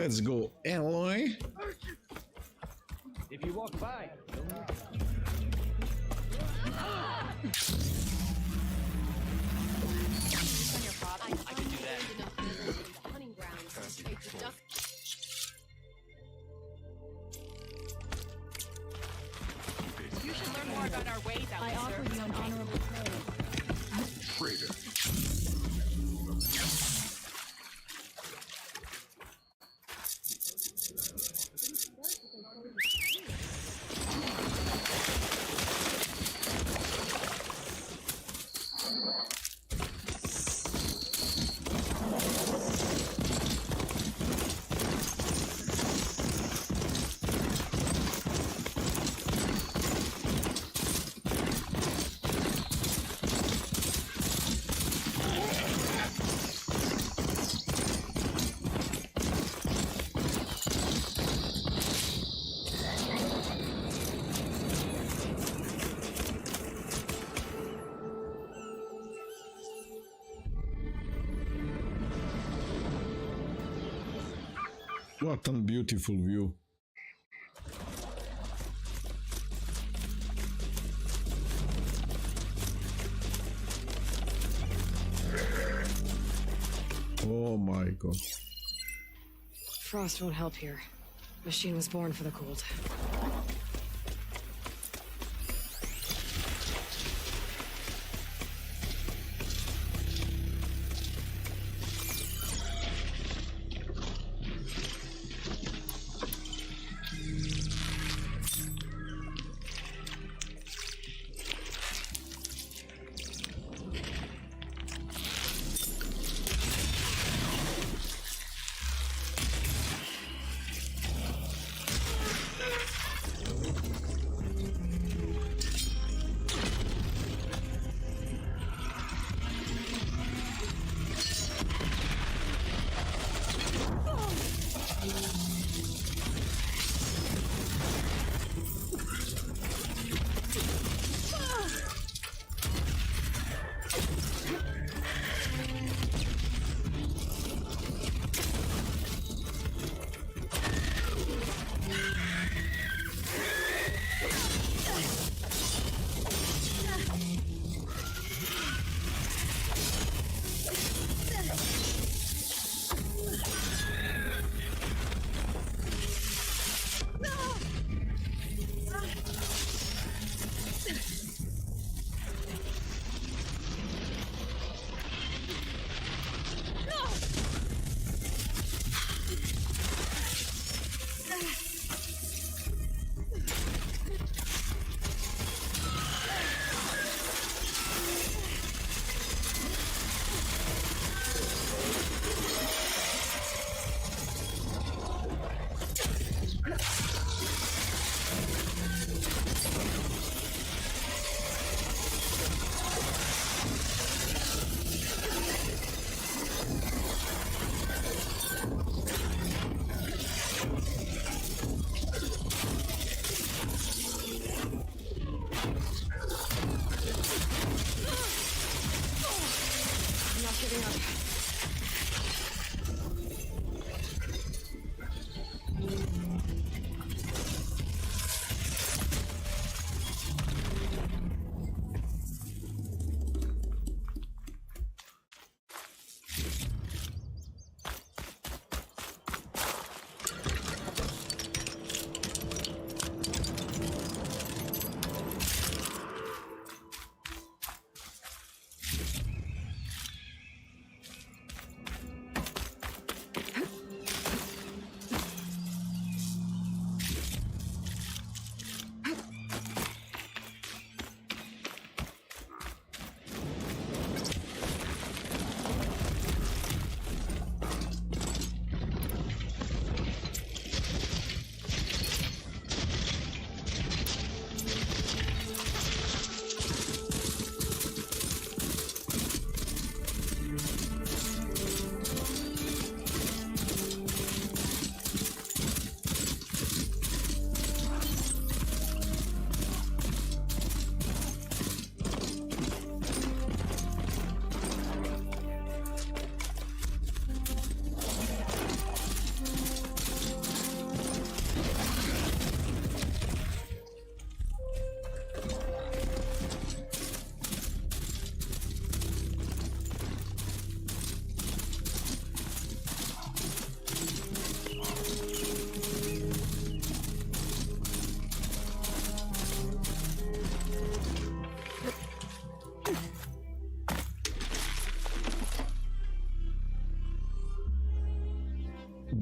Let's go, Aloy. If you walk by, I can do that. Hunting grounds. Just You should learn more about our ways out I there. offer you an honorable trade. Traitor. What a beautiful view. Oh my god. Frost won't help here. Machine was born for the cold.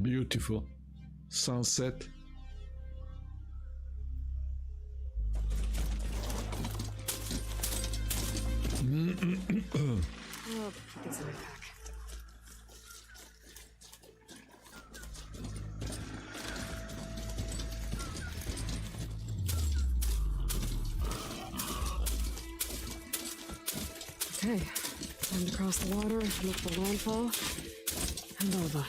Beautiful. Sunset. Oh, put these in my pack. Okay, time to cross the water, look for landfall, and lava.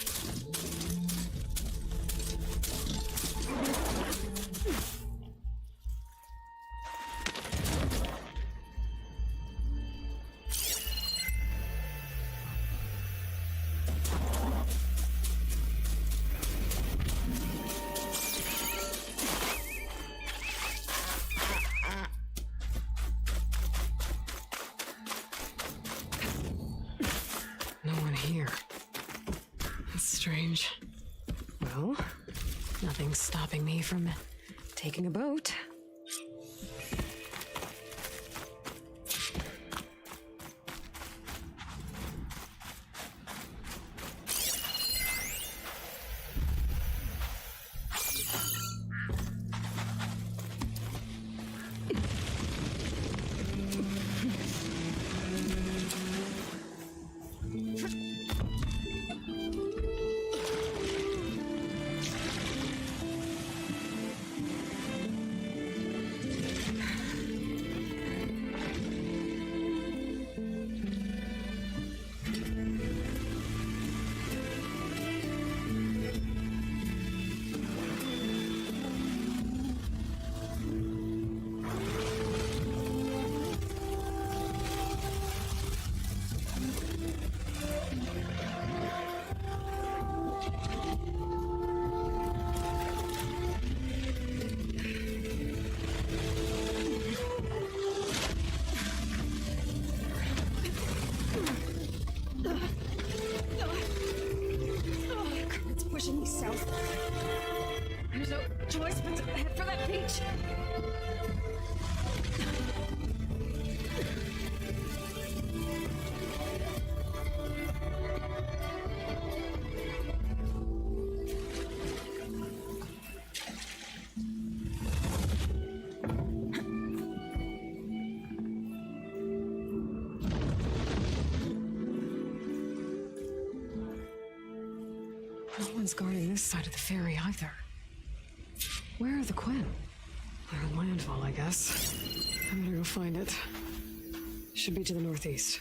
No one here. That's strange. Well, nothing's stopping me from taking a boat. It's pushing me south. There's no choice but to head for that beach. No one's guarding this side of the ferry either. Where are the Quinn? They're on landfall, I guess. I'm gonna go find it. Should be to the northeast.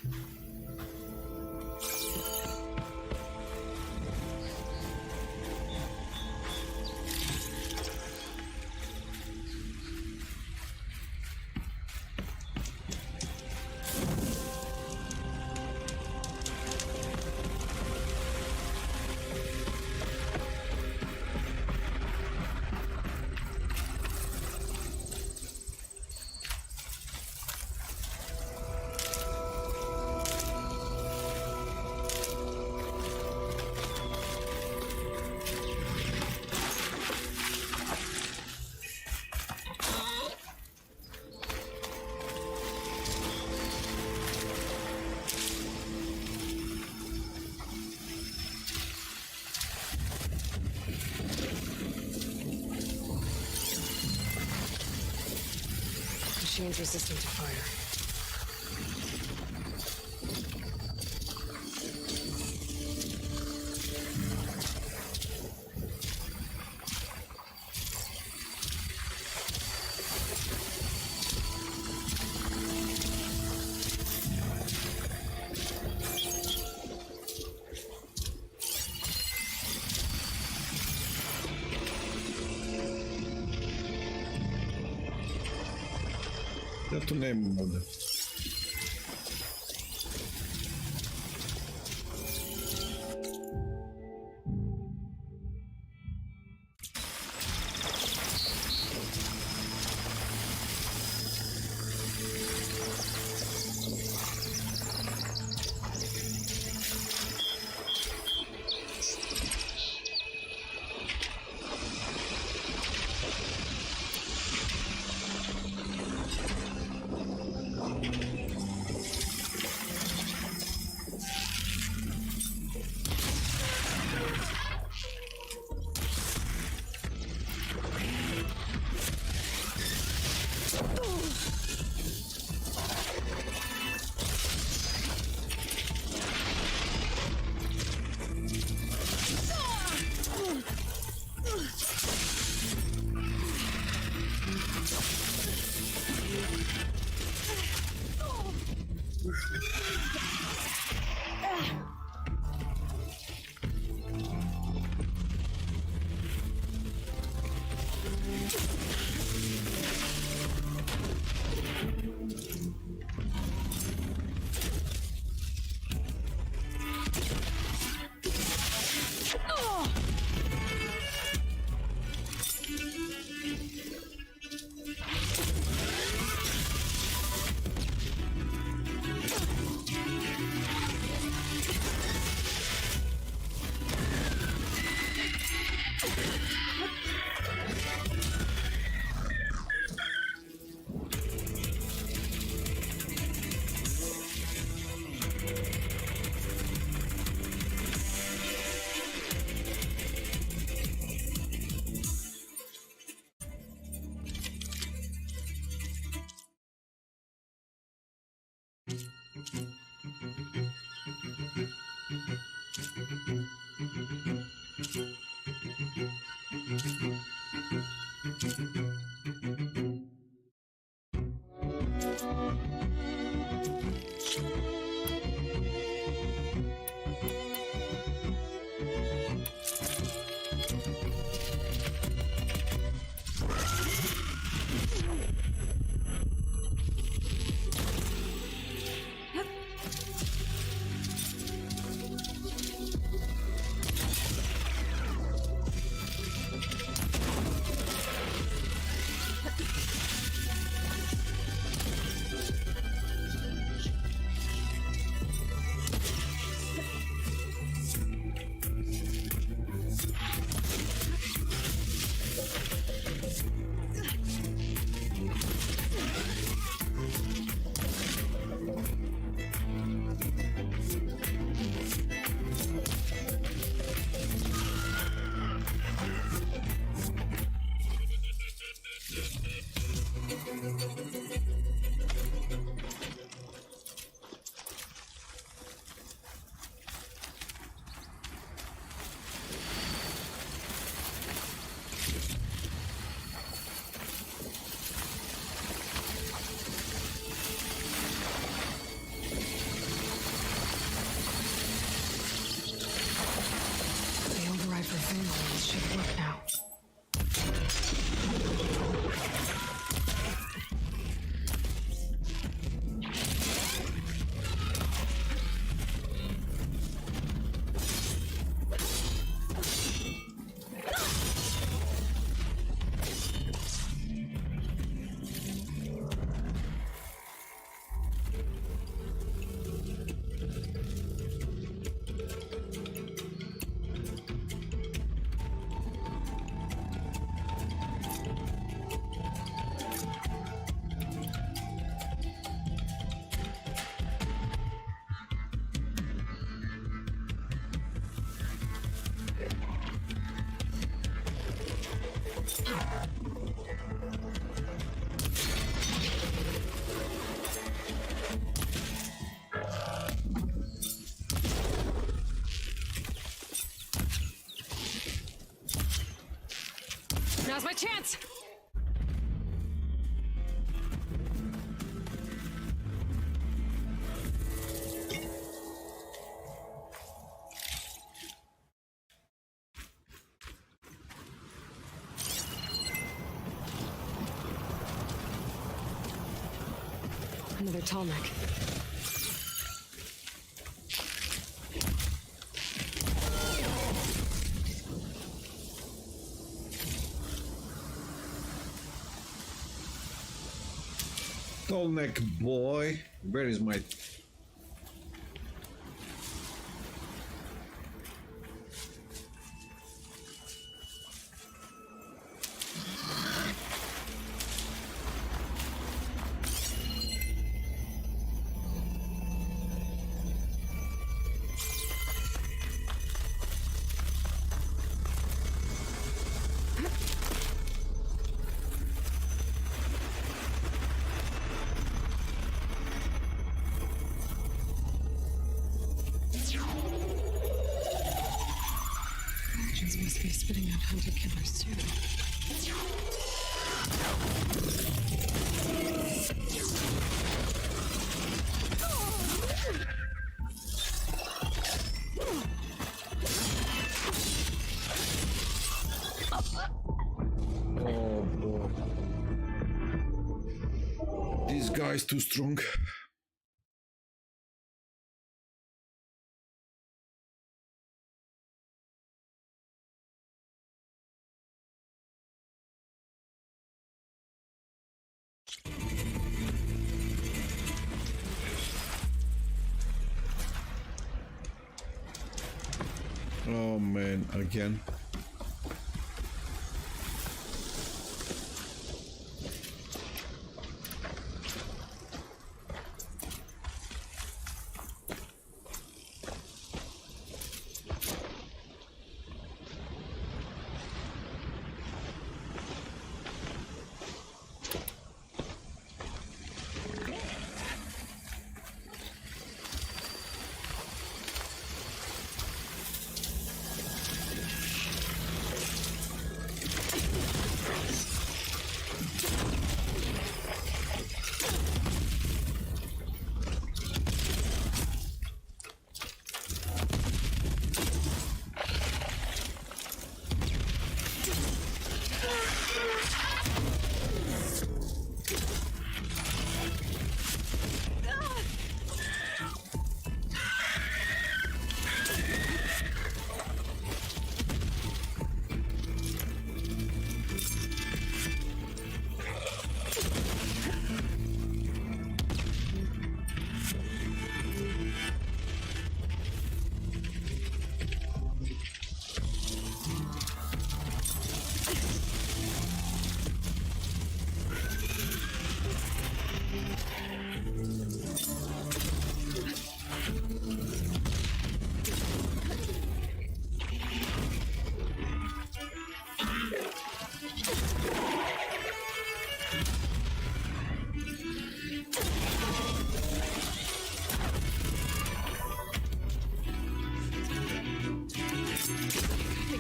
Machine's resistant to fire. Certo Nemod. should work now. Now's my chance! Another tall neck. Tall neck boy, where is my... Agents must be spitting out hunter killers too. Oh boy. This guy's too strong. Oh man, again.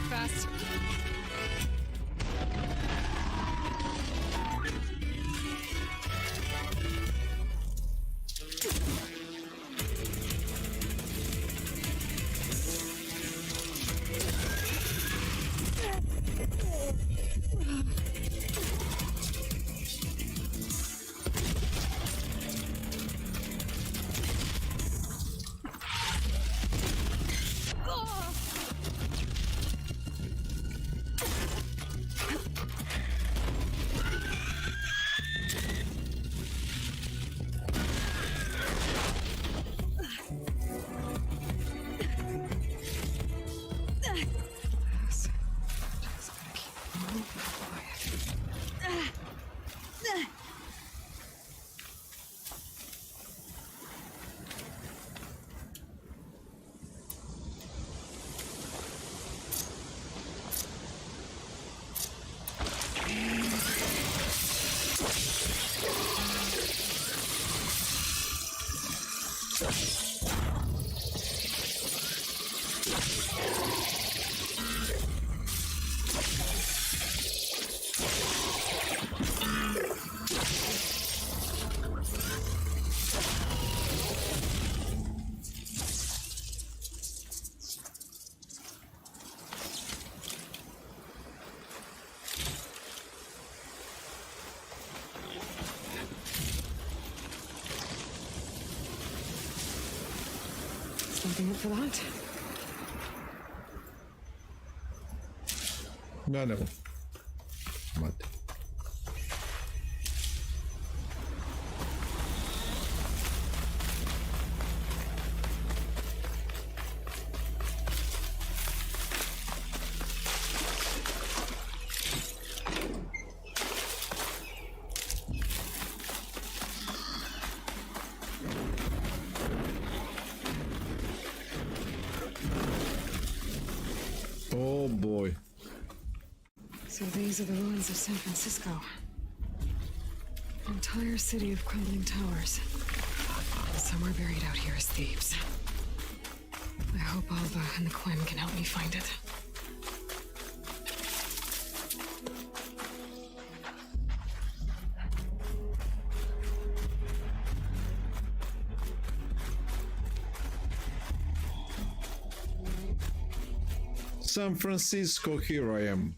Fast. Something up for that? No. What? Oh boy. So these are the ruins of San Francisco. An entire city of crumbling towers. Somewhere buried out here is Thebes. I hope Alva and the Quinn can help me find it. San Francisco, here I am.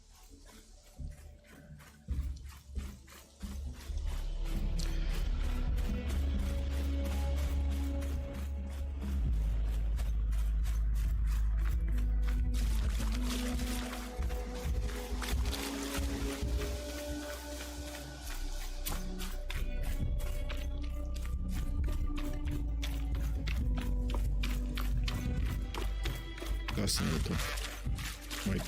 Fascinating. Wait.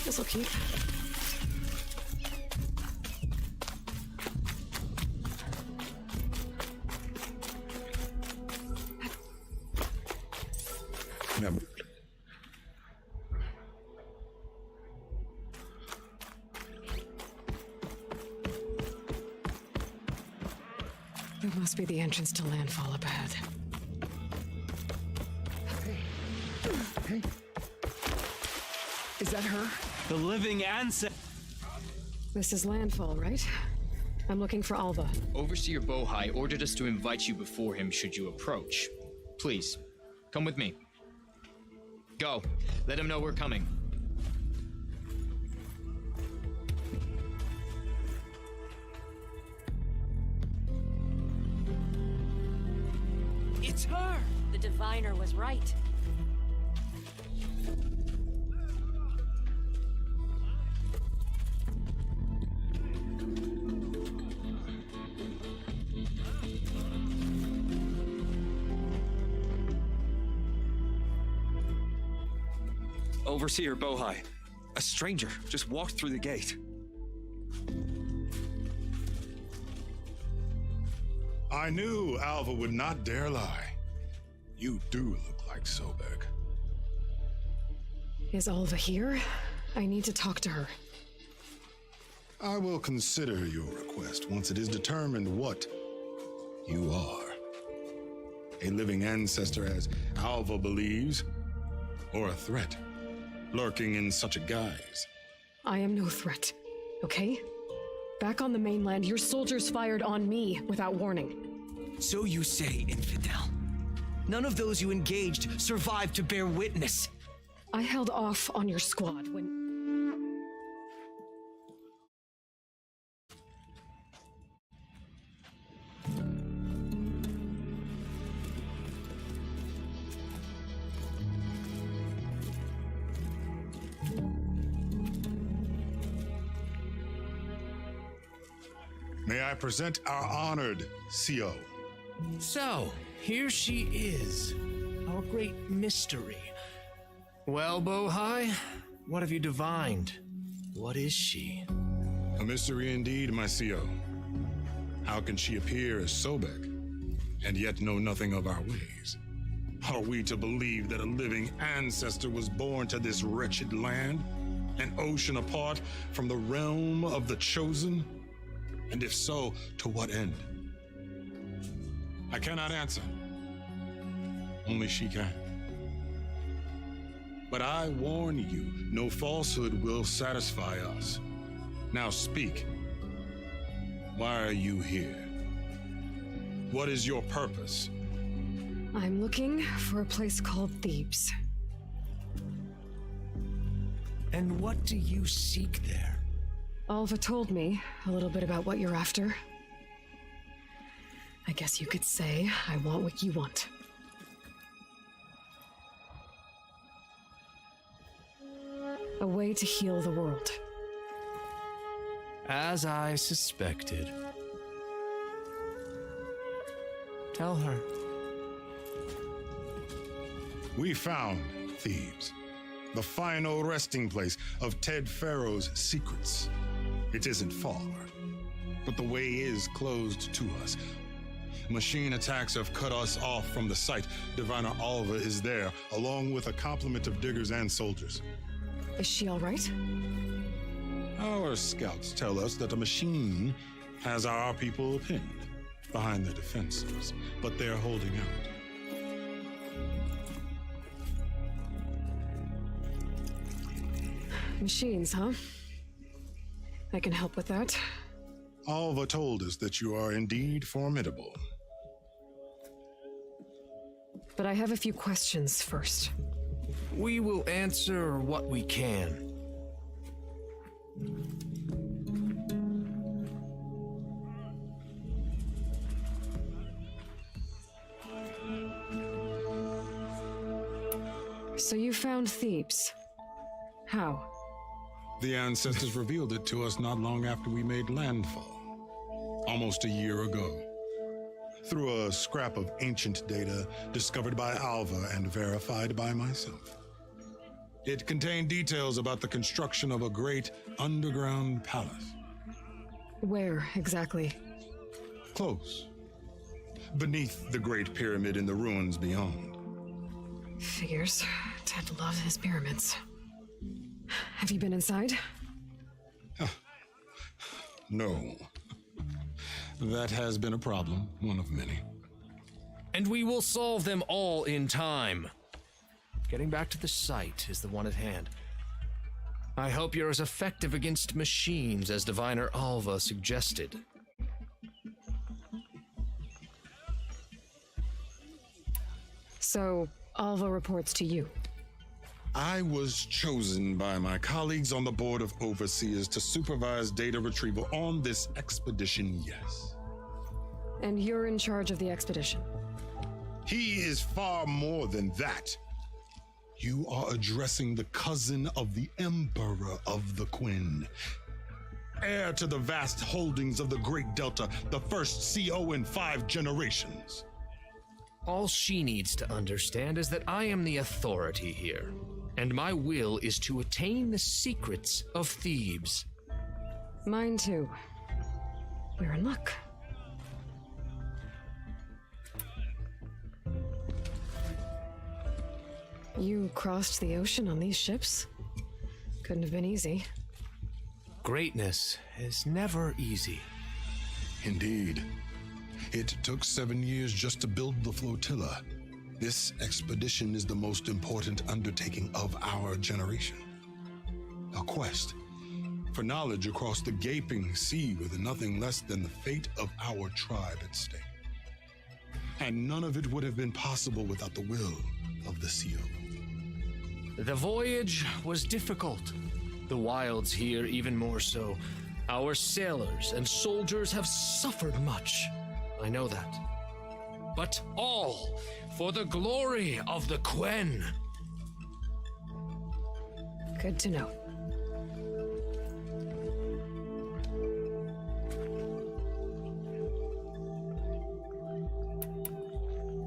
This'll keep. Yeah. That must be the entrance to landfall up ahead. Hey. Is that her? The living ancestor. This is landfall, right? I'm looking for Alva. Overseer Bohai ordered us to invite you before him should you approach. Please, come with me. Go. Let him know we're coming. It's her! The diviner was right. Overseer Bohai. A stranger just walked through the gate. I knew Alva would not dare lie. You do look like Sobeck. Is Alva here? I need to talk to her. I will consider your request once it is determined what you are. A living ancestor, as Alva believes, or a threat, lurking in such a guise. I am no threat, okay? Back on the mainland, your soldiers fired on me without warning. So you say, infidel. None of those you engaged survived to bear witness. I held off on your squad when... May I present our honored CO. So, here she is, our great mystery. Well, Bohai, what have you divined? What is she? A mystery indeed, my CO. How can she appear as Sobeck, and yet know nothing of our ways? Are we to believe that a living ancestor was born to this wretched land? An ocean apart from the realm of the chosen? And if so, to what end? I cannot answer. Only she can. But I warn you, no falsehood will satisfy us. Now speak. Why are you here? What is your purpose? I'm looking for a place called Thebes. And what do you seek there? Alva told me a little bit about what you're after. I guess you could say I want what you want. A way to heal the world. As I suspected. Tell her. We found Thebes, the final resting place of Ted Faro's secrets. It isn't far, but the way is closed to us. Machine attacks have cut us off from the site. Diviner Alva is there, along with a complement of diggers and soldiers. Is she all right? Our scouts tell us that a machine has our people pinned behind their defenses, but they're holding out. Machines, huh? I can help with that. Alva told us that you are indeed formidable. But I have a few questions first. We will answer what we can. So you found Thebes. How? The ancestors revealed it to us not long after we made landfall, almost a year ago, through a scrap of ancient data discovered by Alva and verified by myself. It contained details about the construction of a great underground palace. Where, exactly? Close. Beneath the Great Pyramid in the ruins beyond. Figures. Ted loves his pyramids. Have you been inside? No. That has been a problem, one of many. And we will solve them all in time. Getting back to the site is the one at hand. I hope you're as effective against machines as Diviner Alva suggested. So, Alva reports to you. I was chosen by my colleagues on the Board of Overseers to supervise data retrieval on this expedition, yes. And you're in charge of the expedition. He is far more than that. You are addressing the cousin of the Emperor of the Quinn, heir to the vast holdings of the Great Delta, the first CO in 5 generations. All she needs to understand is that I am the authority here, and my will is to attain the secrets of Thebes. Mine too. We're in luck. You crossed the ocean on these ships? Couldn't have been easy. Greatness is never easy. Indeed. It took 7 years just to build the flotilla. This expedition is the most important undertaking of our generation. A quest for knowledge across the gaping sea with nothing less than the fate of our tribe at stake. And none of it would have been possible without the will of the CO. The voyage was difficult. The wilds here even more so. Our sailors and soldiers have suffered much. I know that. But all for the glory of the Quen. Good to know.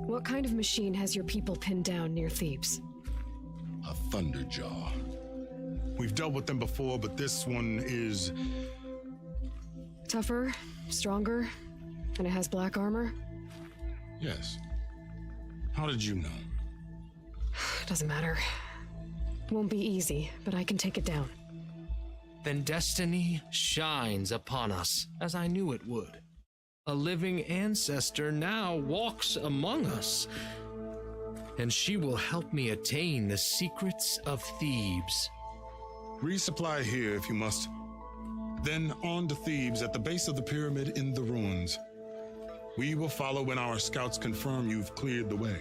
What kind of machine has your people pinned down near Thebes? A Thunderjaw. We've dealt with them before, but this one is... Tougher, stronger, and it has black armor? Yes. How did you know? Doesn't matter. Won't be easy, but I can take it down. then destiny shines upon us, as I knew it would. A living ancestor now walks among us, and she will help me attain the secrets of Thebes. Resupply here if you must. Then on to Thebes at the base of the pyramid in the ruins. We will follow when our scouts confirm you've cleared the way.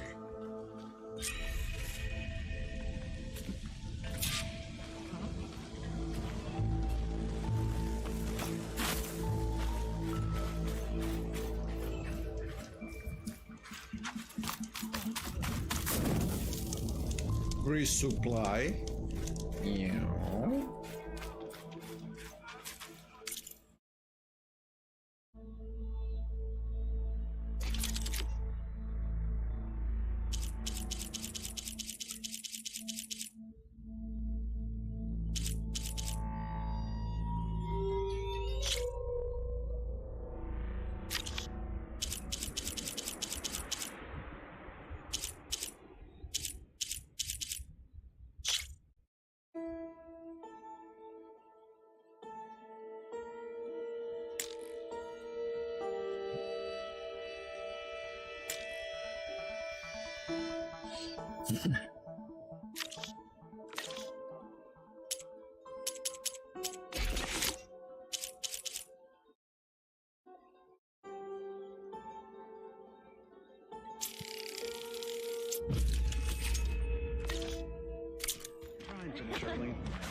Resupply. Yeah.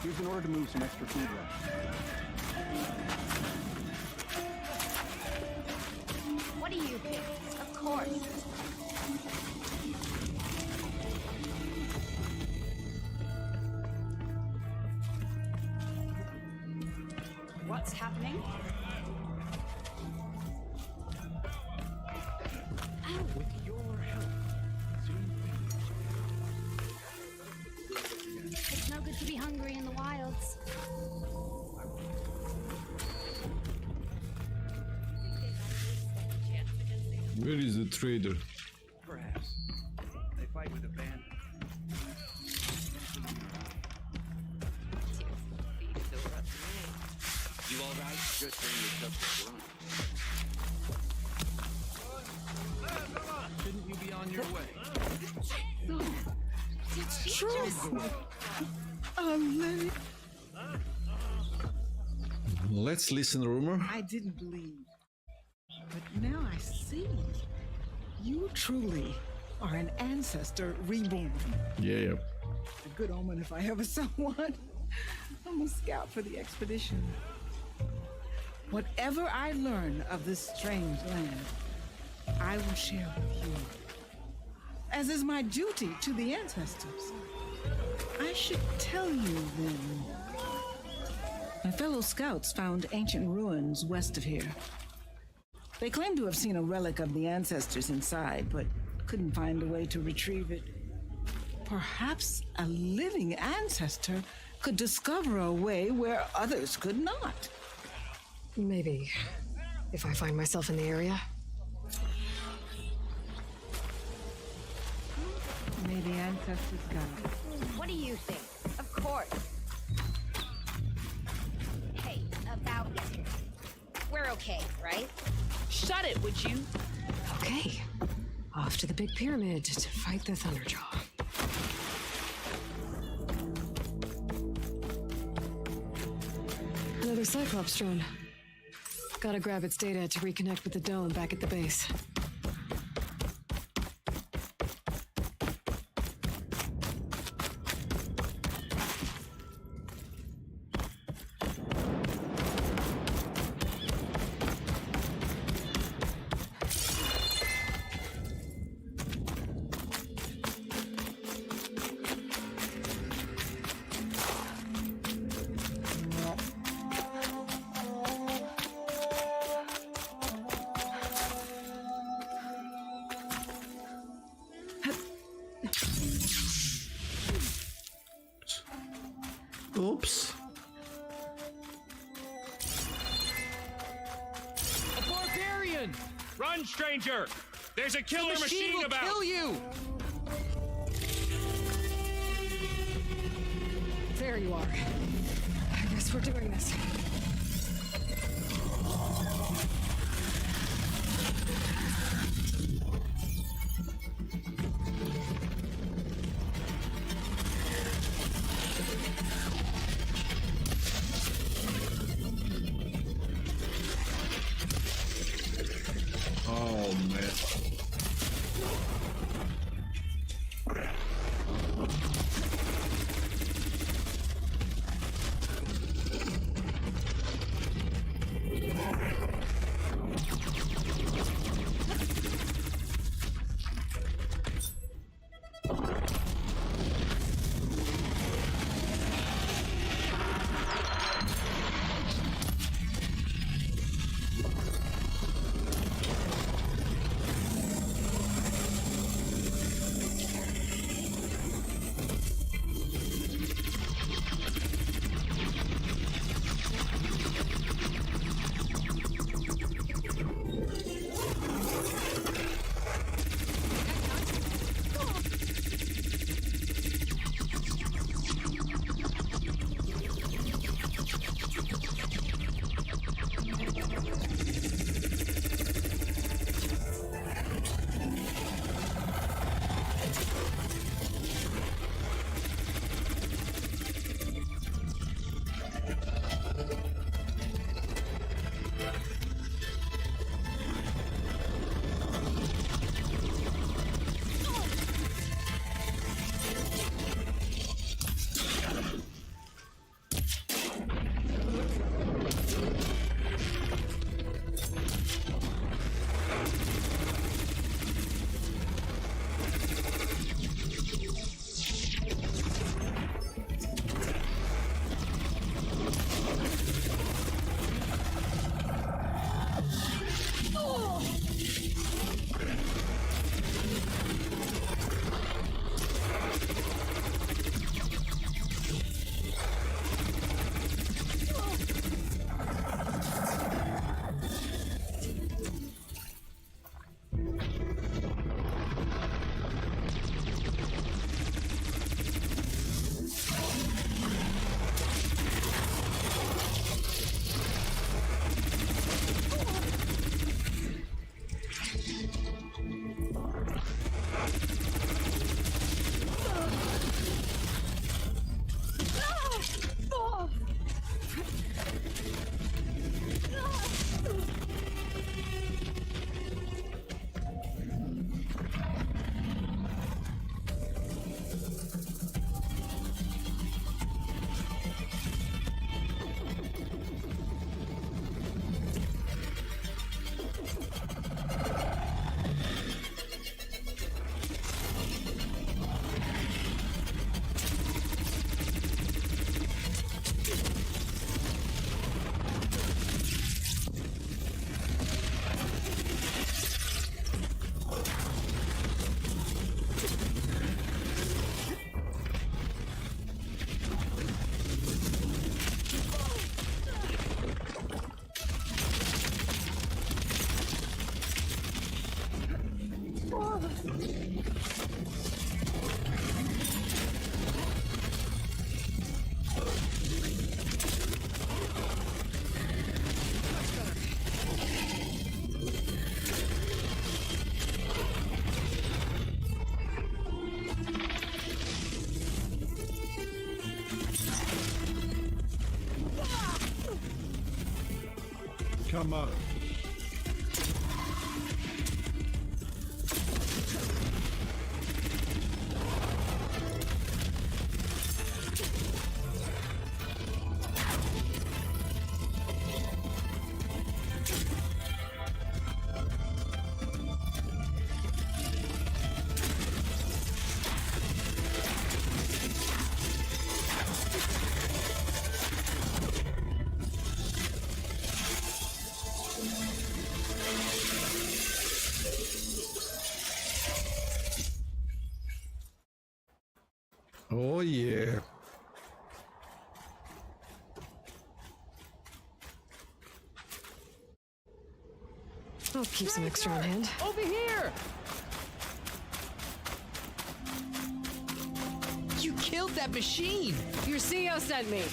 Used in order to move some extra food around. What do you think? Of course. What's happening? With your help, It's no good to be hungry in the wilds. Where is the trader? perhaps. They fight with abandon. You all right? Good thing you took the run. Shouldn't you be on your way? It's true. Let's listen, rumor. I didn't believe, but now I see. You truly are an ancestor reborn. Yeah. A good omen if I ever saw one. I'm a scout for the expedition. Whatever I learn of this strange land, I will share with you, as is my duty to the ancestors. I should tell you then. My fellow scouts found ancient ruins west of here. They claim to have seen a relic of the ancestors inside, but couldn't find a way to retrieve it. Perhaps a living ancestor could discover a way where others could not. Maybe, if I find myself in the area. Maybe ancestors guide. What do you think? Of course. Hey, about yesterday. We're okay, right? Shut it, would you? Okay. Off to the big pyramid to fight the Thunderjaw. Another Cyclops drone. Gotta grab its data to reconnect with the dome back at the base. Oops. A barbarian! Run, stranger! There's a killer machine will about! Kill you! There you are. I guess guess we're doing this. Oh, man. Come on. Oh, yeah. I'll keep some extra on hand. Over here! You killed that machine! Your CEO sent me.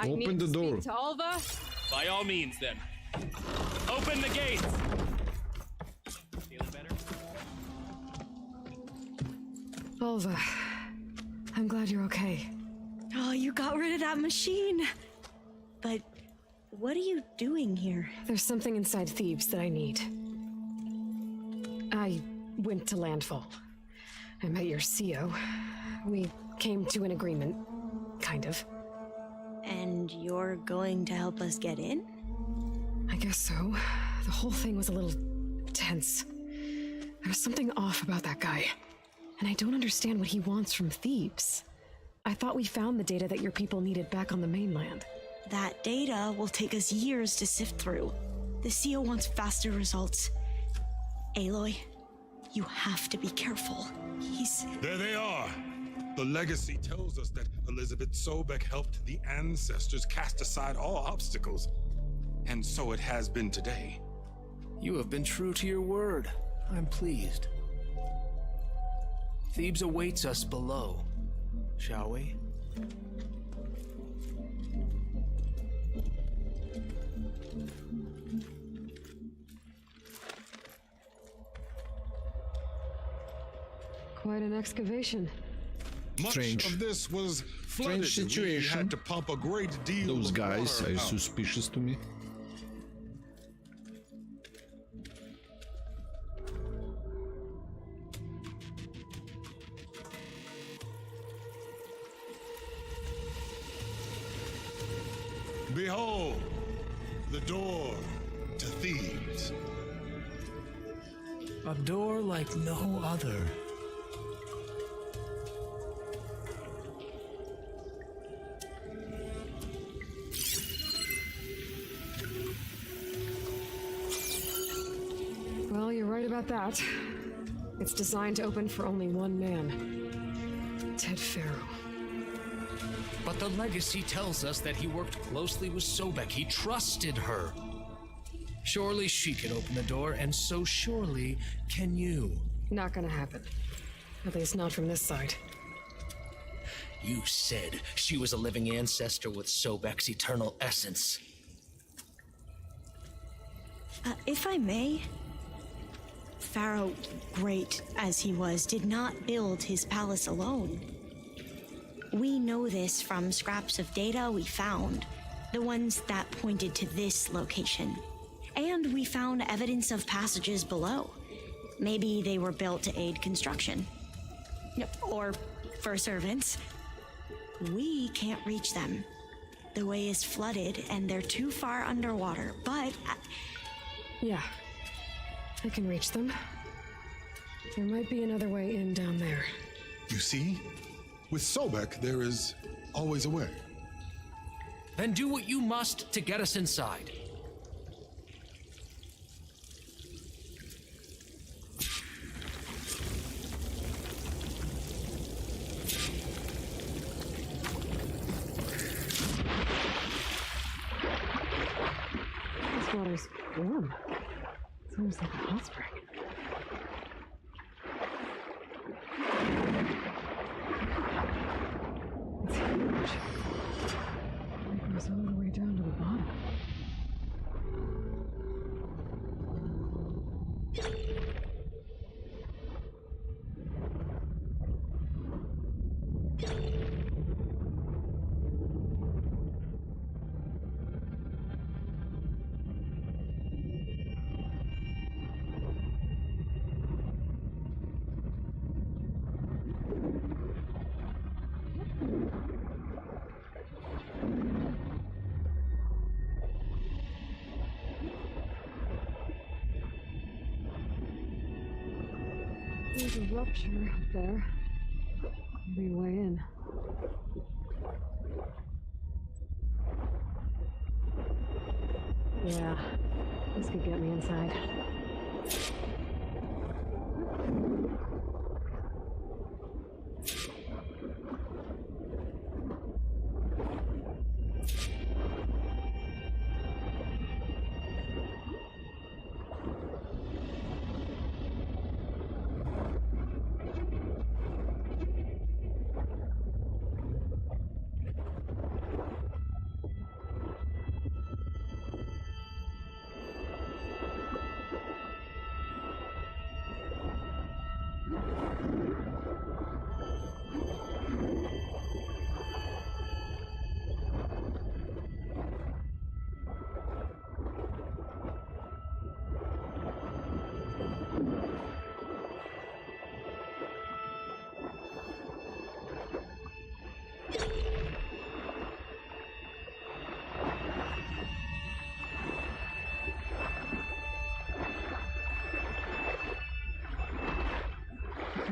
Open the door. To Alva? By all means, then. Open the gates! Feeling better? Alva, I'm glad you're okay. Oh, you got rid of that machine. But what are you doing here? There's something inside Thebes that I need. I went to landfall. I met your CO. We came to an agreement, kind of. And you're going to help us get in? I guess so. The whole thing was a little tense. There was something off about that guy. And I don't understand what he wants from Thebes. I thought we found the data that your people needed back on the mainland. That data will take us years to sift through. The CO wants faster results. Aloy, you have to be careful. There they are! The legacy tells us that Elisabet Sobeck helped the ancestors cast aside all obstacles. And so it has been today. You have been true to your word. I'm pleased. Thebes awaits us below. Shall we? Quite an excavation. Much Strange. of this was flooded. Strange situation. We had to pump a great deal Those of guys water are out. suspicious to me. Behold, the door to Thebes. A door like no other. Well, you're right about that. It's designed to open for only one man. Ted Faro. But the legacy tells us that he worked closely with Sobeck. He trusted her. Surely she can open the door, and so surely can you. Not gonna happen. At least not from this side. You said she was a living ancestor with Sobeck's eternal essence. If I may, Faro, great as he was, did not build his palace alone. We know this from scraps of data we found, the ones that pointed to this location. And we found evidence of passages below. Maybe they were built to aid construction. Or for servants. We can't reach them. The way is flooded and they're too far underwater, but... Yeah. I can reach them. There might be another way in down there. You see? With Sobeck, there is always a way. Then do what you must to get us inside. This water's warm. It's almost like a hot spring. It's huge. It goes all the way down to the bottom. There's a rupture up there. Maybe a way in. Yeah, this could get me inside.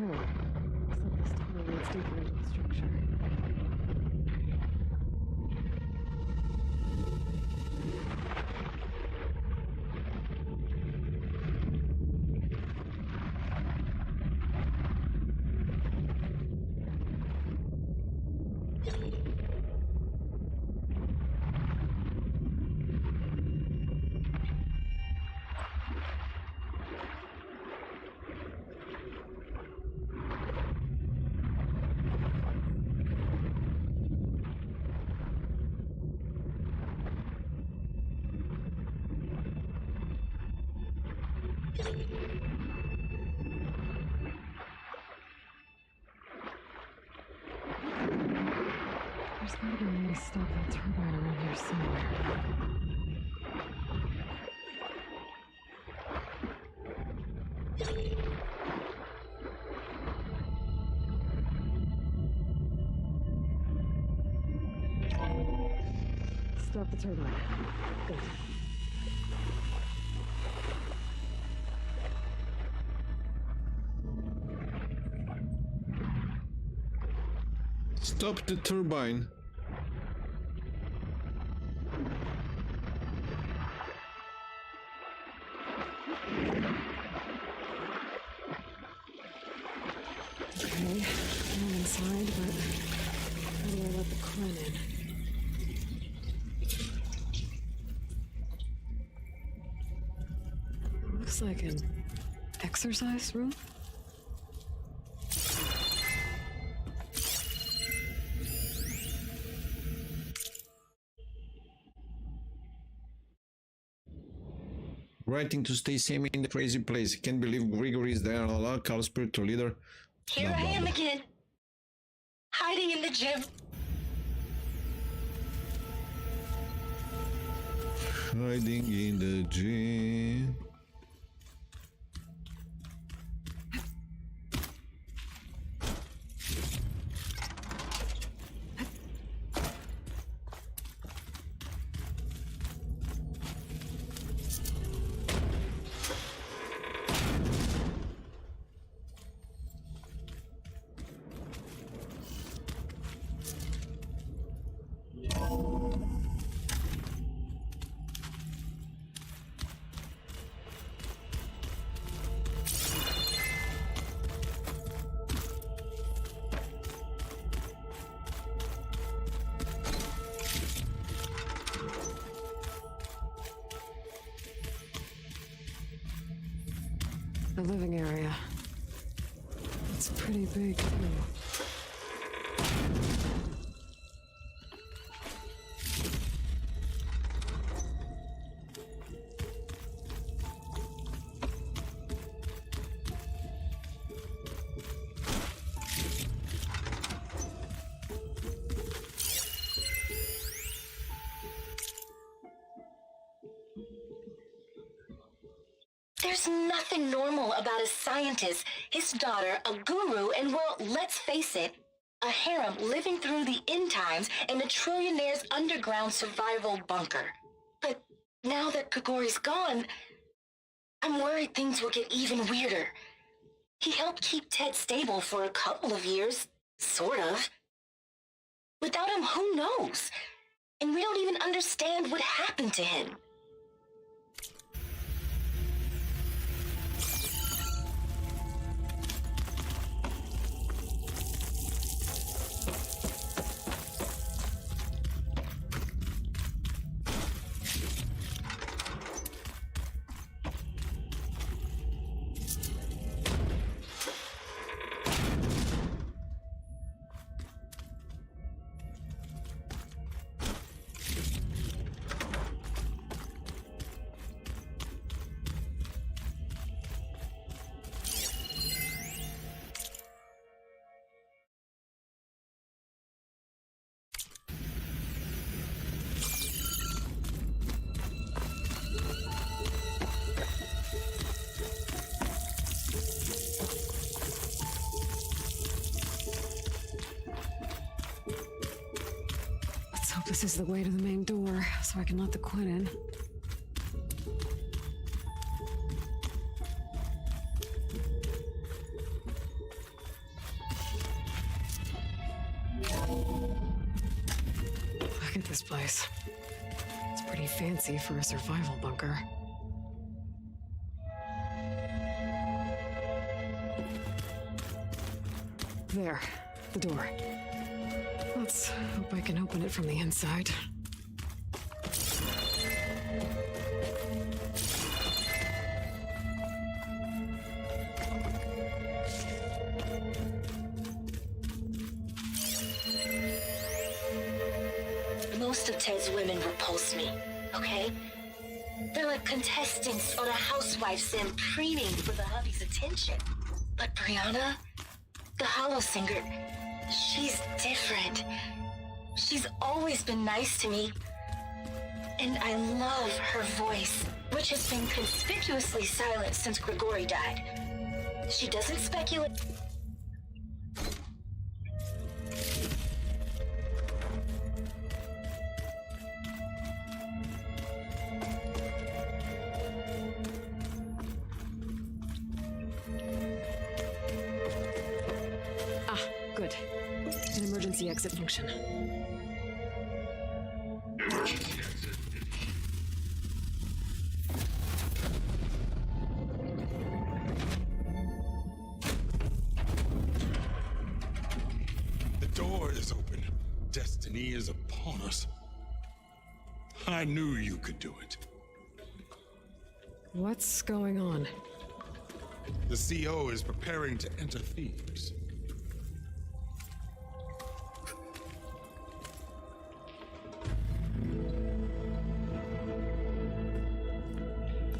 true. Except this tunnel leads deeper into the structure. There's gotta be a way to stop that turbine around here somewhere. Stop the turbine. Good. Stop the turbine. Okay, I'm inside, but how do I let the Quinn in? Looks like an exercise room. Writing to stay sane in the crazy place. Can't believe Grigory is there. Allah, call spiritual leader. Here Blah, I blah, am blah. again, hiding in the gym. Hiding in the gym. The living area. It's pretty big, too. There's nothing normal about a scientist, his daughter, a guru, and well, let's face it, a harem living through the end times in a trillionaire's underground survival bunker. But now that Grigori's gone, I'm worried things will get even weirder. He helped keep Ted stable for a couple of years, sort of. Without him, who knows? And we don't even understand what happened to him. Let's hope this is the way to the main door, so I can let the Quinn in. place. It's pretty fancy for a survival bunker. There, the door. Let's hope I can open it from the inside. Most of Ted's women repulse me, okay? They're like contestants on a housewife sim preening for the hubby's attention. But Brianna, the hollow singer, she's different. She's always been nice to me. And I love her voice, which has been conspicuously silent since Grigori died. She doesn't speculate. Good. An emergency exit function. Emergency exit. The door is open. Destiny is upon us. I knew you could do it. What's going on? The CO is preparing to enter Thebes.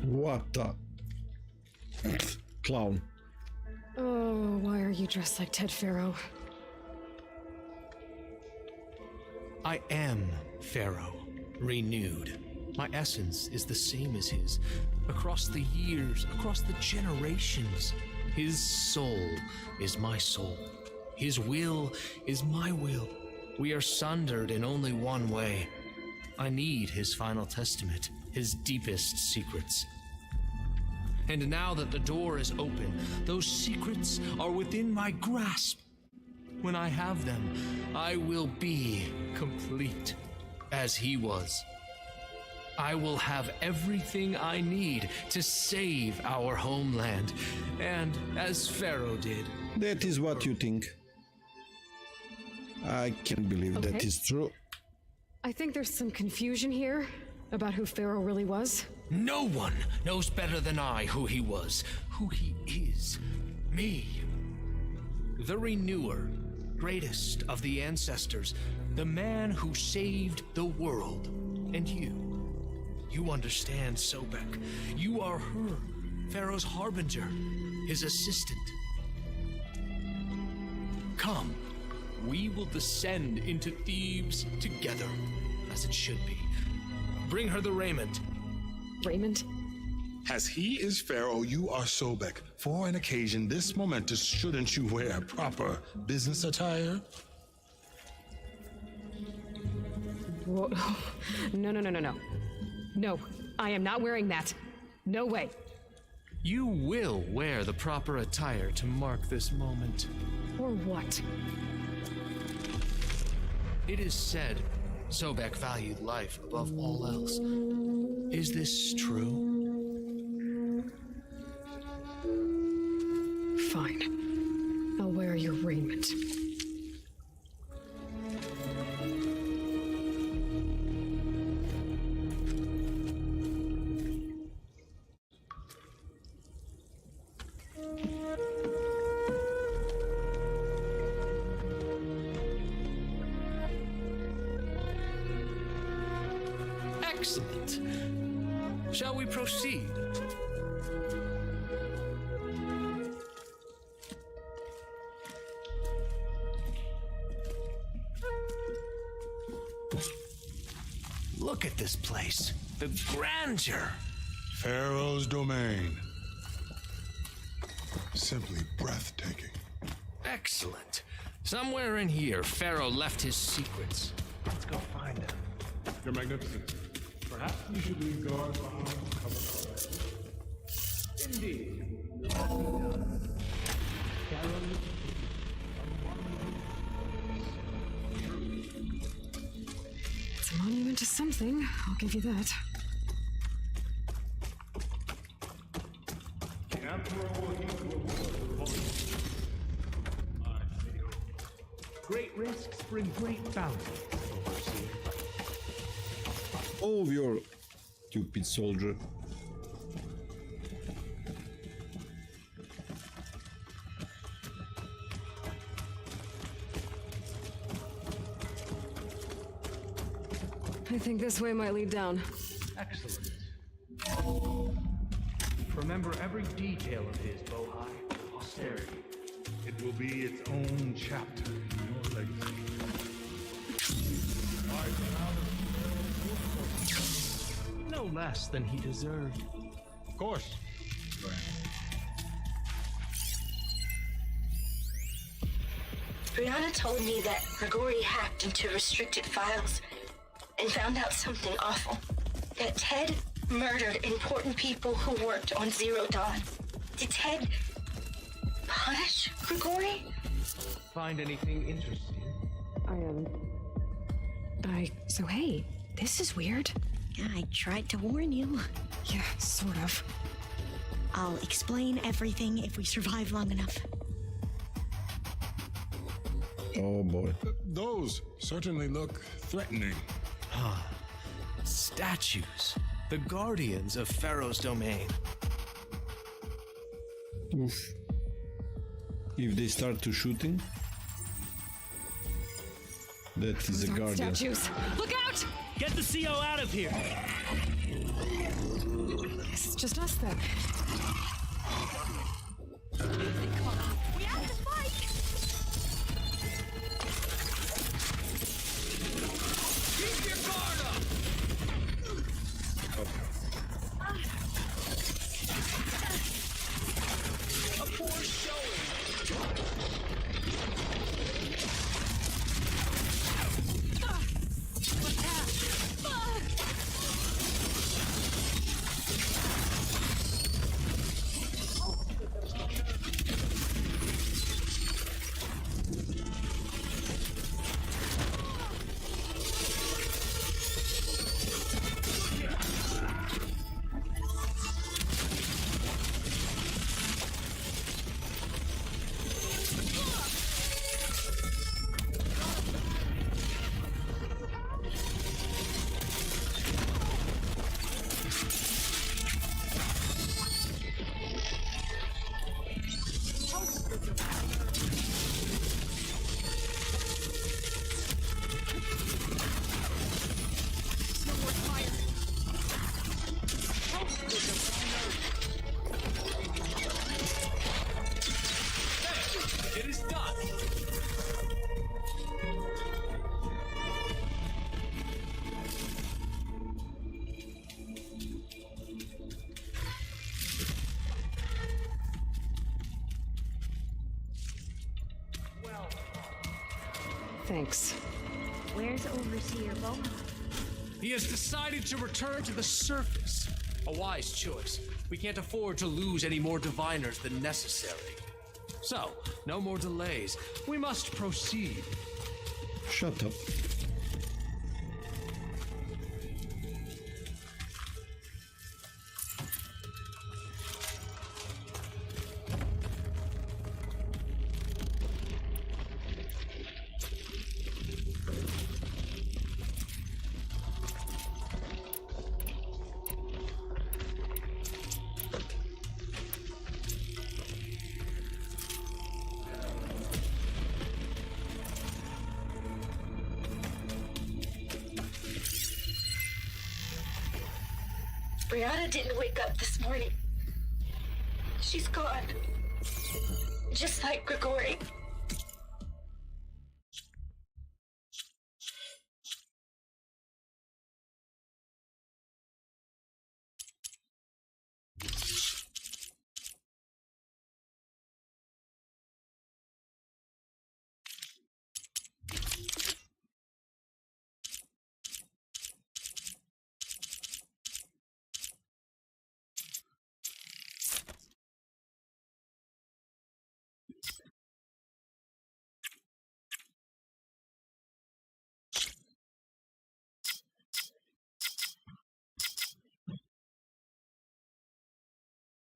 What the? Clown. Oh, why are you dressed like Ted Faro? I am Faro, renewed. My essence is the same as his. Across the years, across the generations, his soul is my soul. His will is my will. We are sundered in only one way. I need his final testament, his deepest secrets. And now that the door is open, those secrets are within my grasp. When I have them, I will be complete, as he was. I will have everything I need to save our homeland, and as Faro did. That is what you think. I can't believe that Okay. is true. I think there's some confusion here about who Faro really was. No one knows better than I who he was, who he is. Me. The Renewer, greatest of the ancestors, the man who saved the world. And you understand, Sobeck. You are her, Pharaoh's harbinger, his assistant. Come, we will descend into Thebes together, as it should be. Bring her the raiment. Raymond? As he is Pharaoh, you are Sobeck. For an occasion this momentous, shouldn't you wear proper business attire? Whoa. No. No, I am not wearing that. No way. You will wear the proper attire to mark this moment. Or what? It is said Sobeck valued life above all else. Is this true? Fine. I'll wear your raiment. Excellent. Shall we proceed? Look at this place. The grandeur. Pharaoh's domain. Simply breathtaking. Excellent. Somewhere in here, Pharaoh left his secrets. Let's go find them. Your Magnificence. Perhaps you should leave guards behind to cover cover. Indeed. It's a monument something, I'll give you that. The Emperor will use reward for I fail. Great risks bring great bounty, Overseer. All of your stupid soldier. I think this way might lead down. Excellent. Remember every detail of his, Bohai. Posterity. It will be its own chapter in your legacy. No less than he deserved. Of course. Brianna told me that Grigori hacked into restricted files and found out something awful. That Ted murdered important people who worked on Zero Dawn. Did Ted punish Grigori? Find anything interesting? So hey, this is weird. I tried to warn you. Yeah, sort of. I'll explain everything if we survive long enough. Oh boy. Those certainly look threatening. Statues. The guardians of Faro's domain. Oof. If they start to shooting, that is a guardian. Statues. Look out! Get the CO out of here! It's just us then. We have to fight! Keep your guard up! A poor showing! It is done! Thanks. Where's Overseer Bohai? He has decided to return to the surface. A wise choice. We can't afford to lose any more diviners than necessary. So, no more delays. We must proceed. Shut up. Brianna didn't wake up this morning. She's gone. Just like Grigori.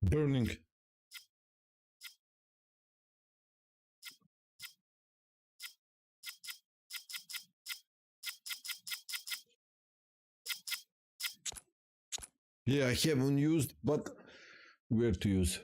Burning. Yeah, I haven't used, but where to use?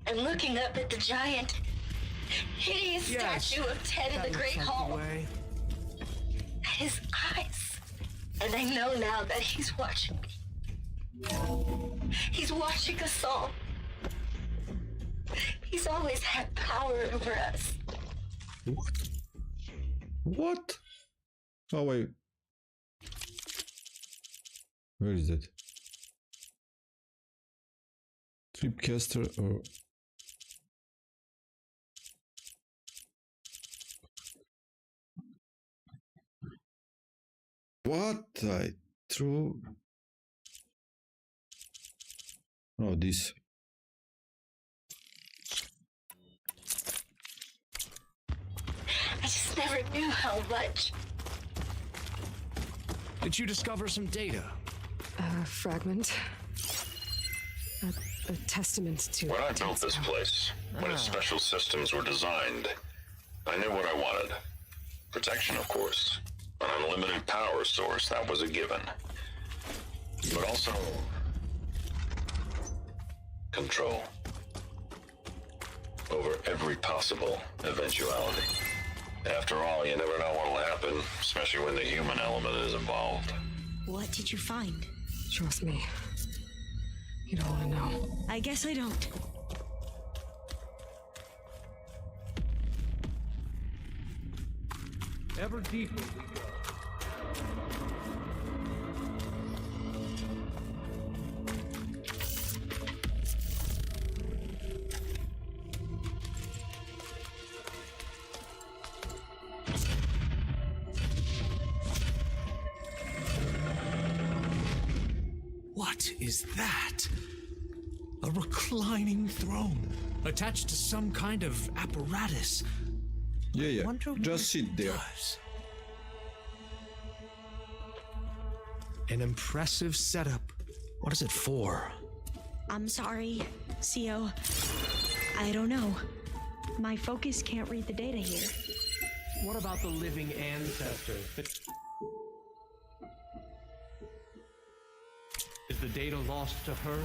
And looking up at the giant, hideous statue of Ted in the Great Hall. His eyes. And I know now that he's watching me. He's watching us all. He's always had power over us. What? Oh, wait. Where is it? Tripcaster or... What? I threw... Oh, this. I just never knew how much. Did you discover some data? A fragment. A testament to... When I built this place, when its special systems were designed, I knew what I wanted. Protection, of course. An unlimited power source, that was a given. But also... control. Over every possible eventuality. After all, you never know what'll happen, especially when the human element is involved. What did you find? Trust me. You don't want to know. I guess I don't. Ever deeper we go. What is that? A reclining throne, attached to some kind of apparatus. Yeah. Wonder what Just sit there. does. An impressive setup. What is it for? I'm sorry, CO. I don't know. My focus can't read the data here. What about the living ancestor? Is the data lost to her?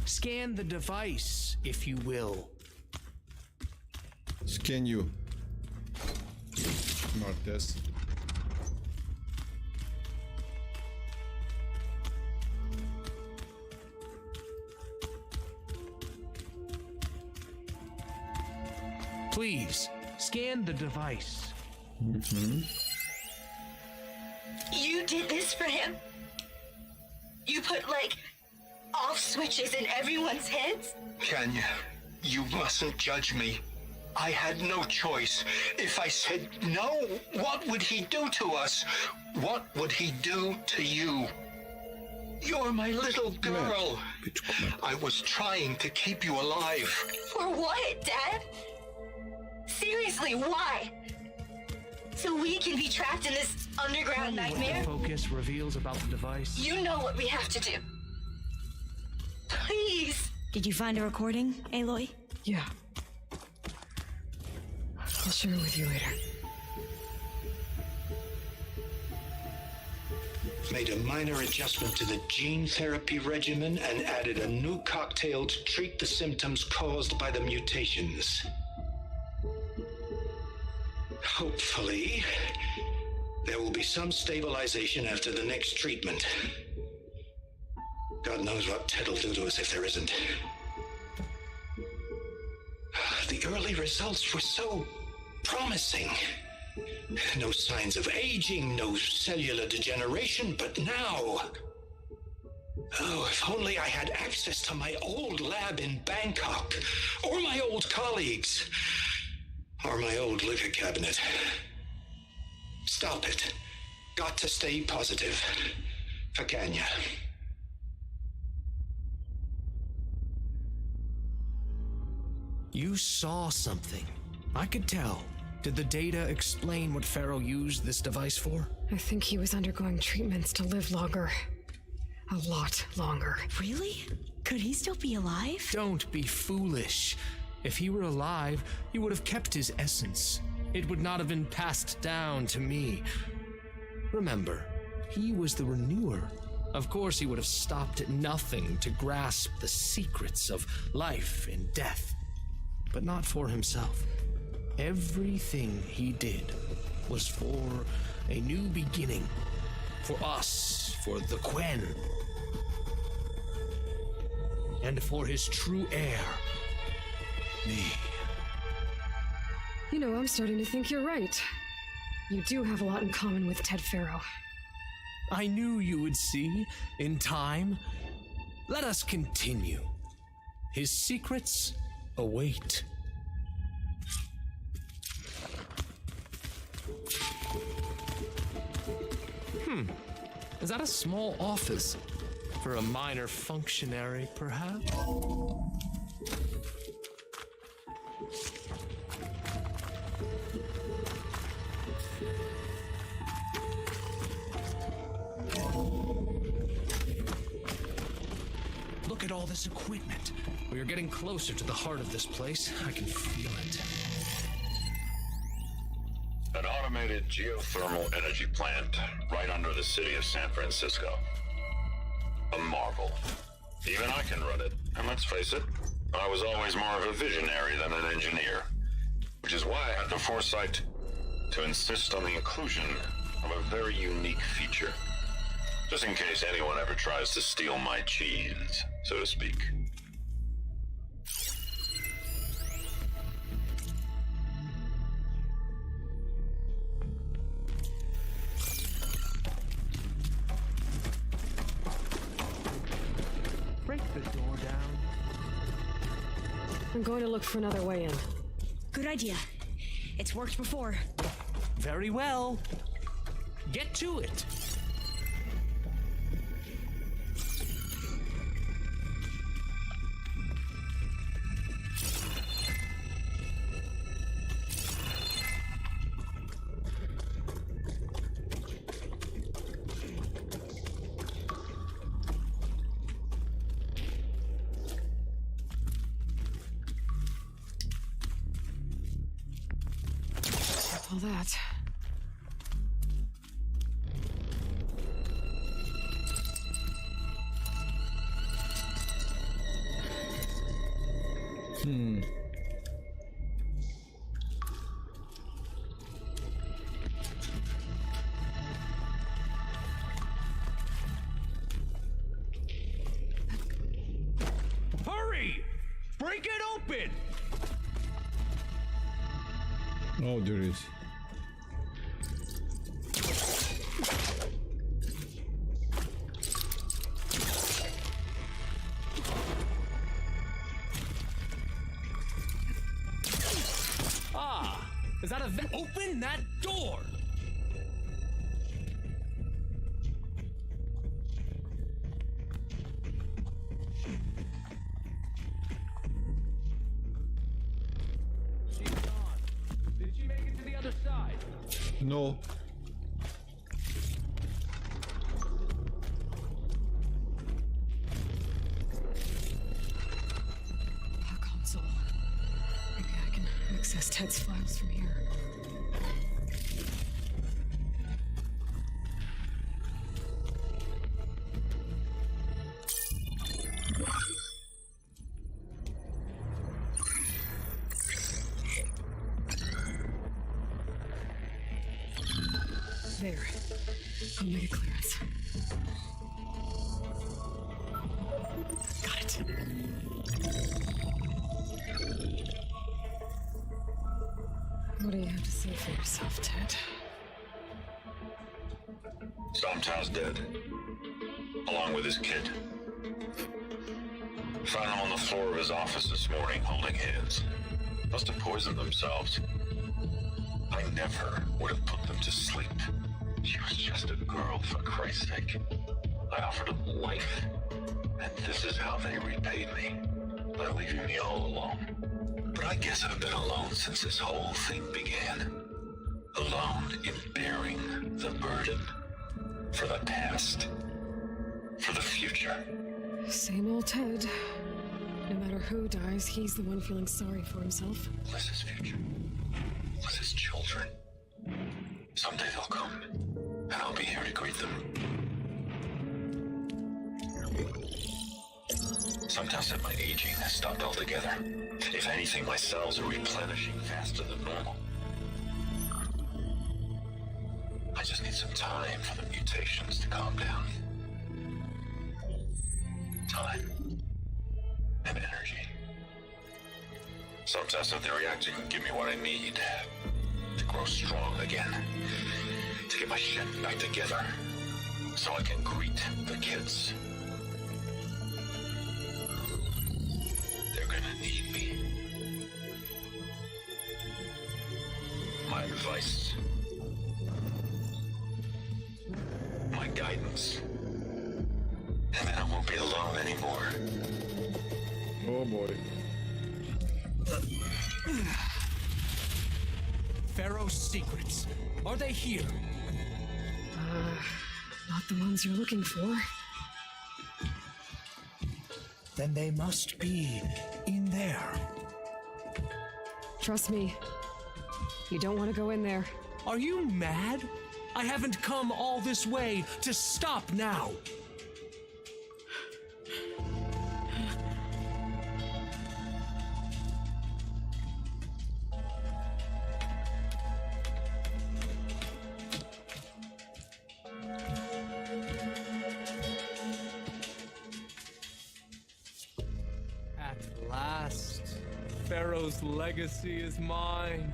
Scan the device, if you will. Scan you. Not this. Please, scan the device. You did this for him? You put, like, off switches in everyone's heads? Kenya, you mustn't judge me. I had no choice. If I said no, what would he do to us? What would he do to you? You're my little girl. I was trying to keep you alive. For what, Dad? Seriously, why? So we can be trapped in this underground nightmare? What the focus reveals about the device. You know what we have to do. Please. Did you find a recording, Aloy? Yeah. I'll share it with you later. Made a minor adjustment to the gene therapy regimen and added a new cocktail to treat the symptoms caused by the mutations. Hopefully, there will be some stabilization after the next treatment. God knows what Ted'll do to us if there isn't. The early results were so promising. No signs of aging, no cellular degeneration, but now... Oh, if only I had access to my old lab in Bangkok, or my old colleagues, or my old liquor cabinet. Stop it. Got to stay positive. For Kenya. You saw something. I could tell. Did the data explain what Faro used this device for? I think he was undergoing treatments to live longer. A lot longer. Really? Could he still be alive? Don't be foolish. If he were alive, he would have kept his essence. It would not have been passed down to me. Remember, he was the renewer. Of course, he would have stopped at nothing to grasp the secrets of life and death. But not for himself. Everything he did was for a new beginning. For us, for the Quen. And for his true heir, me. You know, I'm starting to think you're right. You do have a lot in common with Ted Faro. I knew you would see, in time. Let us continue. His secrets await. Is that a small office? For a minor functionary, perhaps? Look at all this equipment. We are getting closer to the heart of this place. I can feel it. An automated geothermal energy plant right under the city of San Francisco. A marvel. Even I can run it, and let's face it, I was always more of a visionary than an engineer, which is why I had the foresight to insist on the inclusion of a very unique feature, just in case anyone ever tries to steal my cheese, so to speak. Break the door down. I'm going to look for another way in. Good idea. It's worked before. Very well. Get to it. All that. Hurry! Break it open! Oh, there is. Is that a open that door? She's gone. Did she make it to the other side? No. A console. Maybe I can access Ted's files from here. There. I'll make a clearance. Got it. What do you have to say for yourself, Ted? Sometown's dead. Along with his kid. Found him on the floor of his office this morning, holding hands. Must have poisoned themselves. I never would have put them to sleep. She was just a girl, for Christ's sake. I offered them life, and this is how they repaid me, by leaving me all alone. But I guess I've been alone since this whole thing began. Alone in bearing the burden for the past, for the future. Same old Ted. No matter who dies, he's the one feeling sorry for himself. Liz's future. Liz's children. Someday they'll come, and I'll be here to greet them. Sometimes said my aging has stopped altogether. If anything, my cells are replenishing faster than normal. I just need some time for the mutations to calm down. Time. And energy. Sometimes if they're reacting, give me what I need to grow strong again. To get my shit back together. So I can greet the kids. They're gonna need me. My advice. My guidance. And then I won't be alone anymore. Oh boy. Faro's secrets. Are they here? Not the ones you're looking for. Then they must be in there. Trust me. You don't want to go in there. Are you mad? I haven't come all this way to stop now. At last, Faro's legacy is mine.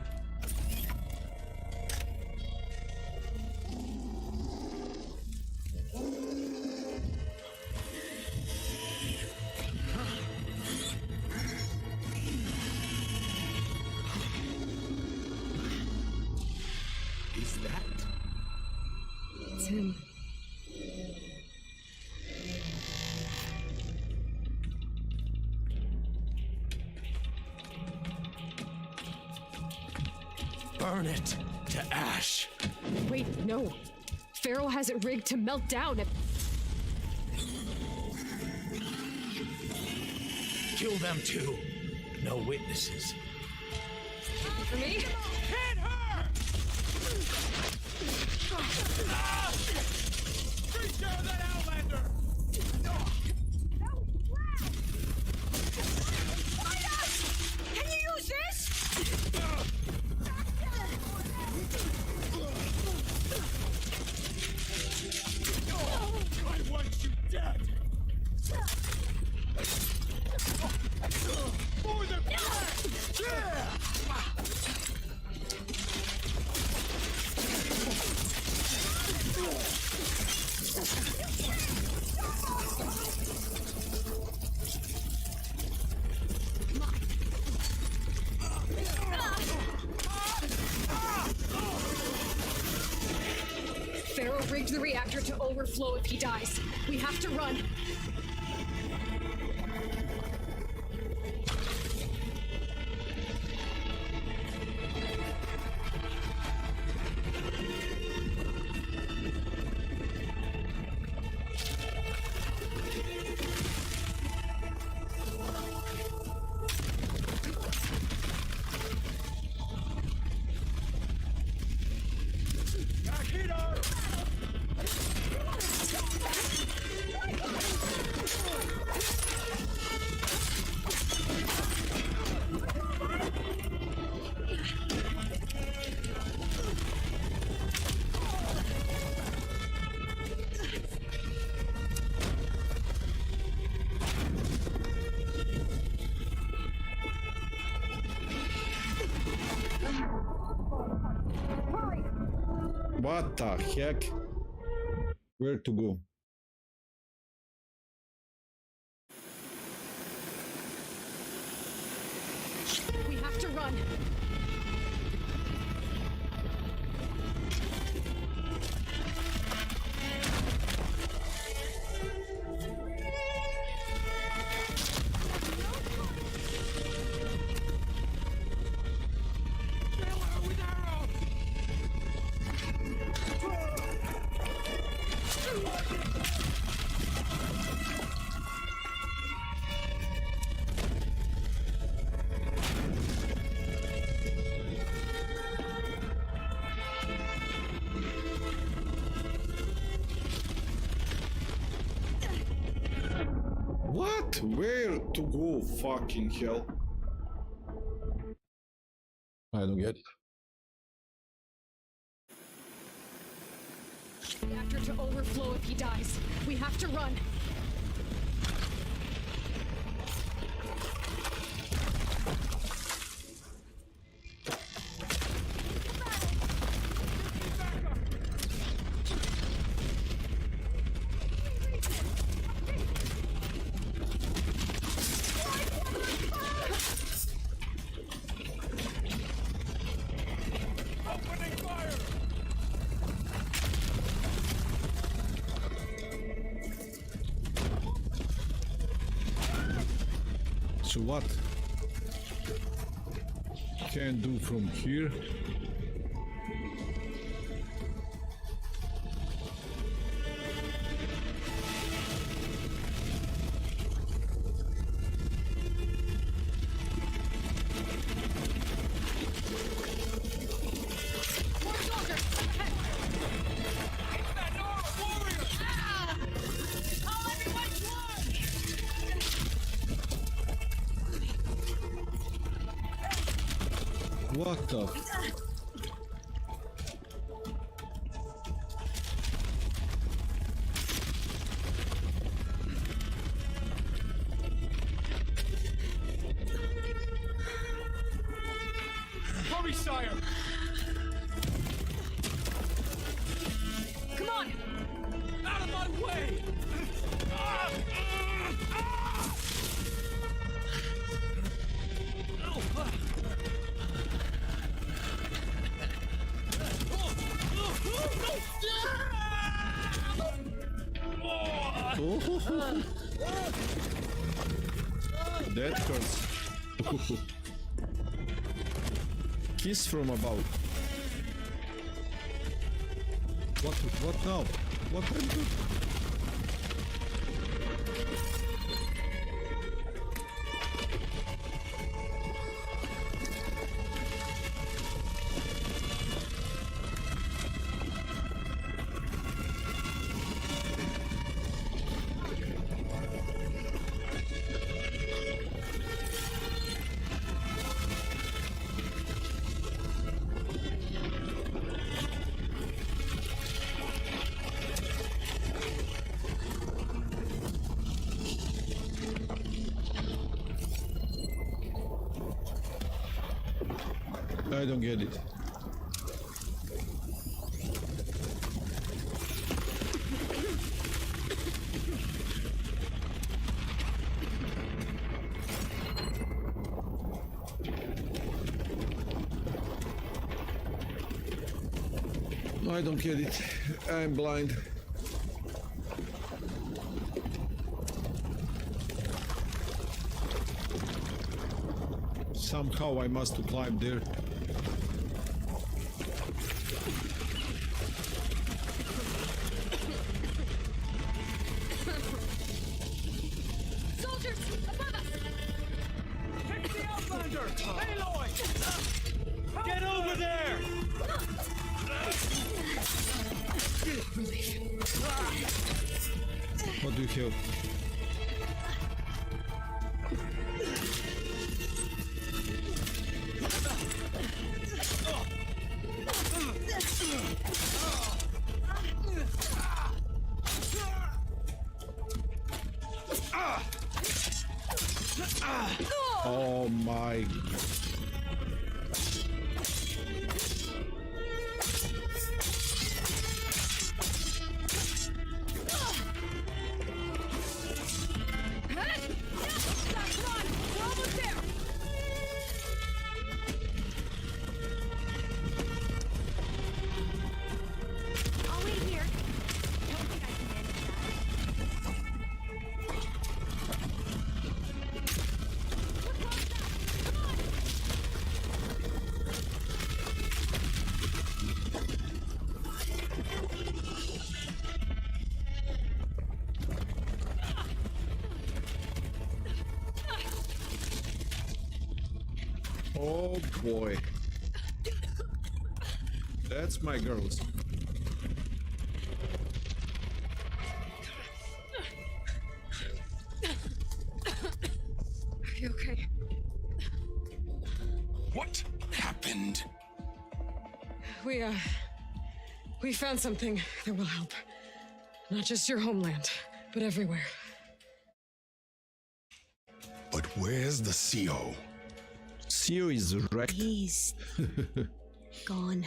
Is that? It's him. Burn it to ash. Wait, no. Faro has it rigged to melt down. Kill them too. No witnesses. For me? Hit her! Ah! Take care of that Outlander! Can you use this? I want you dead! For the the reactor to overflow if he dies. We have to run. What the heck? Where to go? We have to run. What? Where to go? Fucking hell. I don't get it. Reactor to overflow if he dies. We have to run. So what can do from here? What the? Hurry, sire! Come on! Out of my way! That hurts. Kiss from above. What now? What happened? I don't get it. I don't get it. I'm blind. Somehow I must climb there. Soldiers, above us! Take the Outlander! Aloy! Get over there! What do you have? Oh my. I'll wait here. Don't think I can manage that. Oh boy. That's my girls. Are you okay? What happened? We found something that will help. Not just your homeland, but everywhere. But where's the CO? CO is wrecked. He's gone.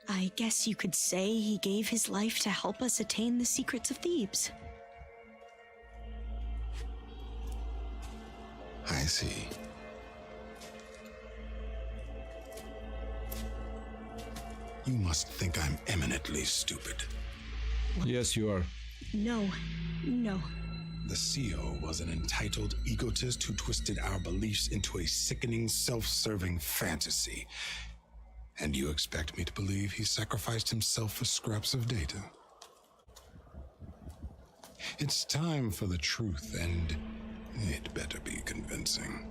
I guess you could say he gave his life to help us attain the secrets of Thebes. I see. You must think I'm eminently stupid. Yes, you are. No. The CO was an entitled egotist who twisted our beliefs into a sickening, self-serving fantasy. And you expect me to believe he sacrificed himself for scraps of data? It's time for the truth, and it better be convincing.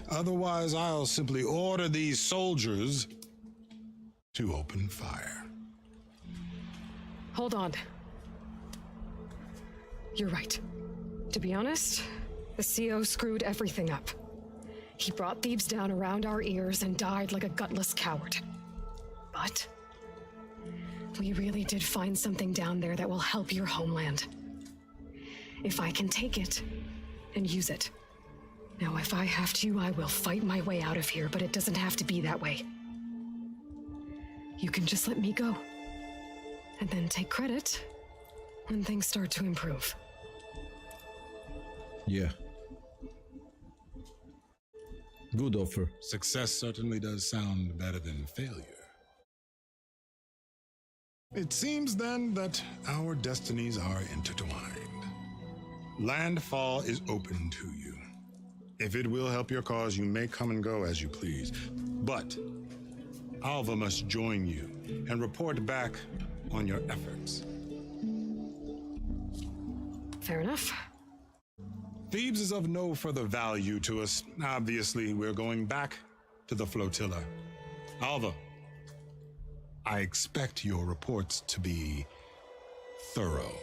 Otherwise, I'll simply order these soldiers to open fire. Hold on. You're right. To be honest, the CO screwed everything up. He brought Thebes down around our ears and died like a gutless coward. But we really did find something down there that will help your homeland. If I can take it and use it. Now, if I have to, I will fight my way out of here, but it doesn't have to be that way. You can just let me go. And then take credit when things start to improve. Yeah. Good offer. Success certainly does sound better than failure. It seems then that our destinies are intertwined. Landfall is open to you. If it will help your cause, you may come and go as you please. But Alva must join you and report back on your efforts. Fair enough. Thebes is of no further value to us. Obviously, we're going back to the flotilla. Alva, I expect your reports to be thorough.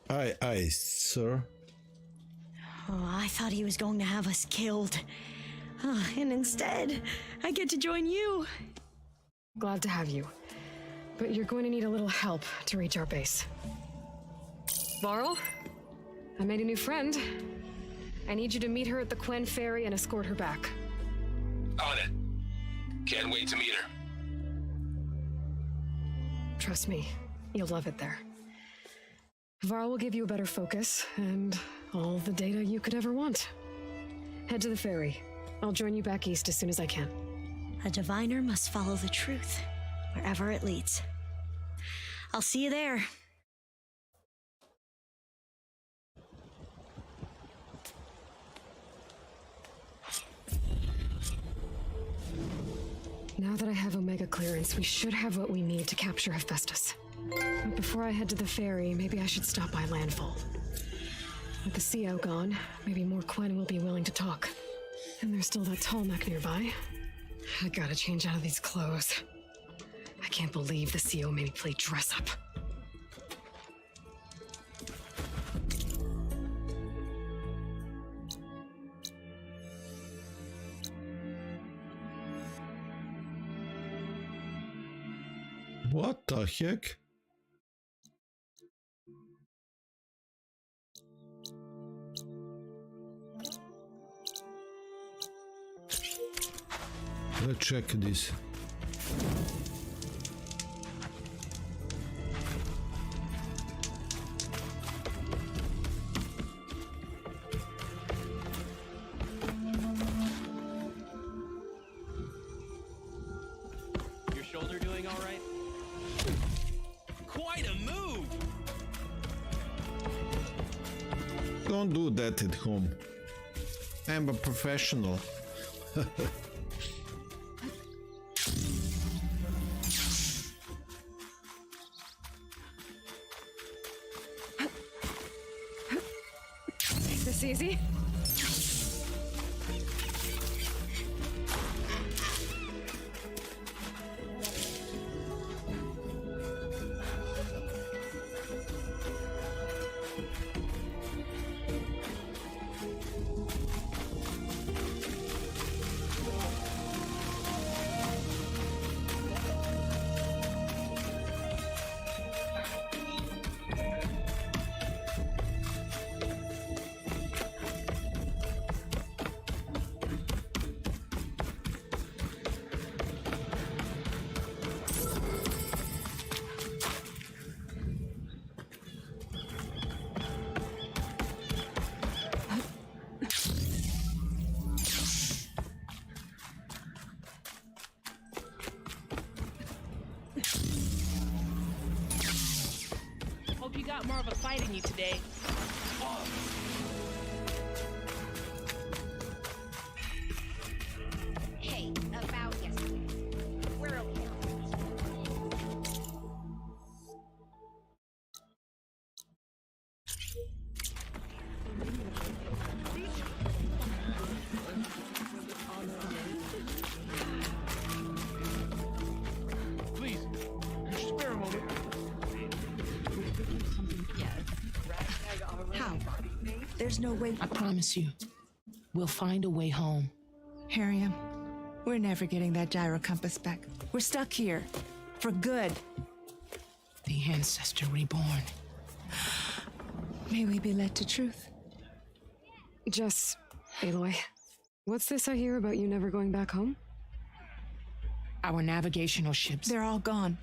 Aye, sir. Oh, I thought he was going to have us killed. And instead, I get to join you. Glad to have you. But you're going to need a little help to reach our base. Varl, I made a new friend. I need you to meet her at the Quen Ferry and escort her back. On it. Can't wait to meet her. Trust me, you'll love it there. Varl will give you a better focus and all the data you could ever want. Head to the ferry. I'll join you back east as soon as I can. A diviner must follow the truth. wherever it leads. I'll see you there. Now that I have Omega clearance, we should have what we need to capture Hephaestus. But before I head to the ferry, maybe I should stop by landfall. With the CO gone, maybe more Quen will be willing to talk. And there's still that tall mech nearby. I gotta change out of these clothes. I can't believe the CO made me play dress up. What the heck? Let's check this. Your shoulder doing all right? Quite a move! Don't do that at home. I'm a professional. Is this easy? Hope you got more of a fight in you today. Hey, about yesterday. We're okay. Please, spare a moment. How? There's no way. I promise you, we'll find a way home. Harriam, we're never getting that gyro compass back. We're stuck here. For good. The ancestor reborn. May we be led to truth. Jess, Aloy, what's this I hear about you never going back home? Our navigational ships. They're all gone.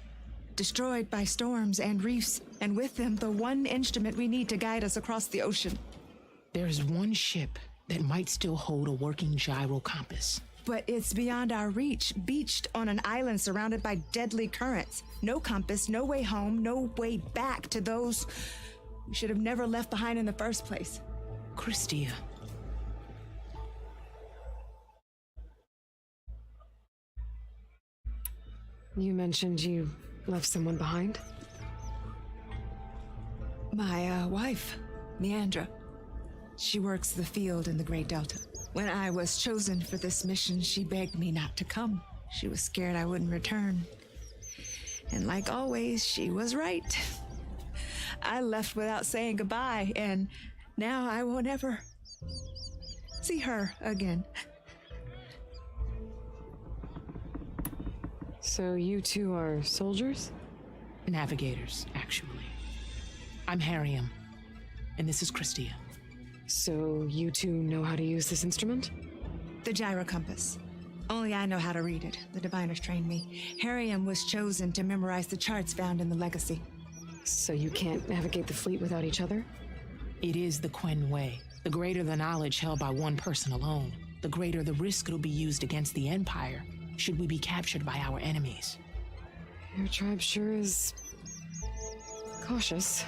Destroyed by storms and reefs, and with them the one instrument we need to guide us across the ocean. There is one ship that might still hold a working gyro compass. But it's beyond our reach, beached on an island surrounded by deadly currents. No compass, no way home, no way back to those we should have never left behind in the first place. Christia. You mentioned you left someone behind? My wife, Meandra. She works the field in the Great Delta. When I was chosen for this mission, she begged me not to come. She was scared I wouldn't return. And like always, she was right. I left without saying goodbye, and now I won't ever see her again. So you two are soldiers? Navigators, actually. I'm Harriam, and this is Christia. So you two know how to use this instrument? The gyro compass. Only I know how to read it. The diviners trained me. Harriam was chosen to memorize the charts found in the legacy. So you can't navigate the fleet without each other? It is the Quen way. The greater the knowledge held by one person alone, the greater the risk it'll be used against the Empire, should we be captured by our enemies. Your tribe sure is cautious.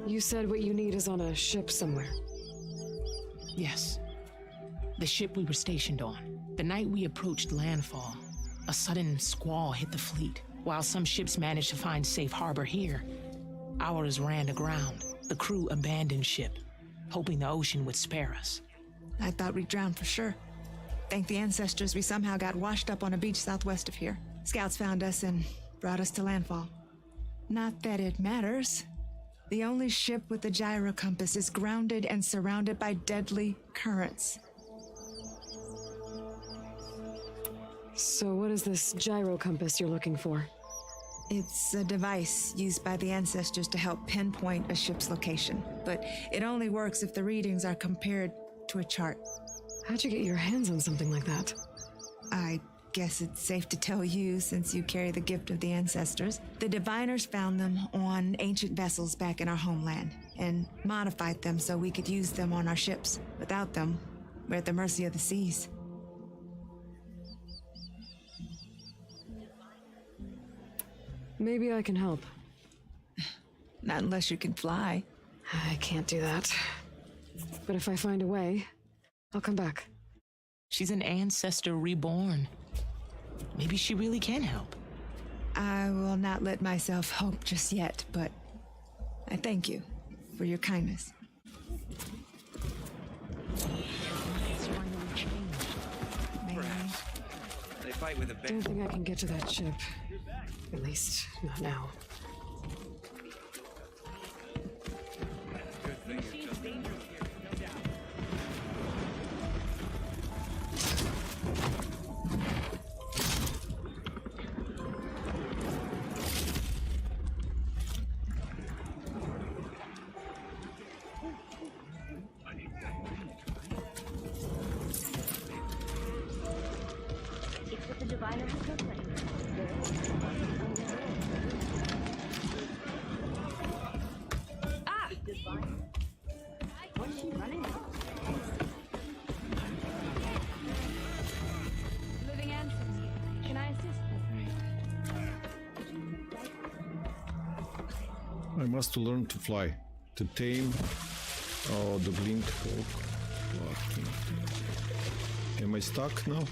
You said what you need is on a ship somewhere. Yes. The ship we were stationed on. The night we approached landfall, a sudden squall hit the fleet. While some ships managed to find safe harbor here, ours ran aground. The crew abandoned ship, hoping the ocean would spare us. I thought we'd drown for sure. Thank the ancestors we somehow got washed up on a beach southwest of here. Scouts found us and brought us to landfall. Not that it matters. The only ship with the gyro compass is grounded and surrounded by deadly currents. So what is this gyro compass you're looking for? It's a device used by the ancestors to help pinpoint a ship's location, but it only works if the readings are compared to a chart. How'd you get your hands on something like that? I guess it's safe to tell you since you carry the gift of the ancestors. The diviners found them on ancient vessels back in our homeland and modified them so we could use them on our ships. Without them, we're at the mercy of the seas. Maybe I can help. Not unless you can fly. I can't do that. But if I find a way, I'll come back. She's an ancestor reborn. Maybe she really can help. I will not let myself hope just yet, but I thank you for your kindness. Perhaps. They fight with a Don't think I can get to that ship. At least, not now. Good thing you're just dangerous here, no doubt. It's what the diviner has proclaimed. Ah! What's she running at? Living ancestor. Can I assist? I must learn to fly. To tame. Oh, the blink. Am I stuck now?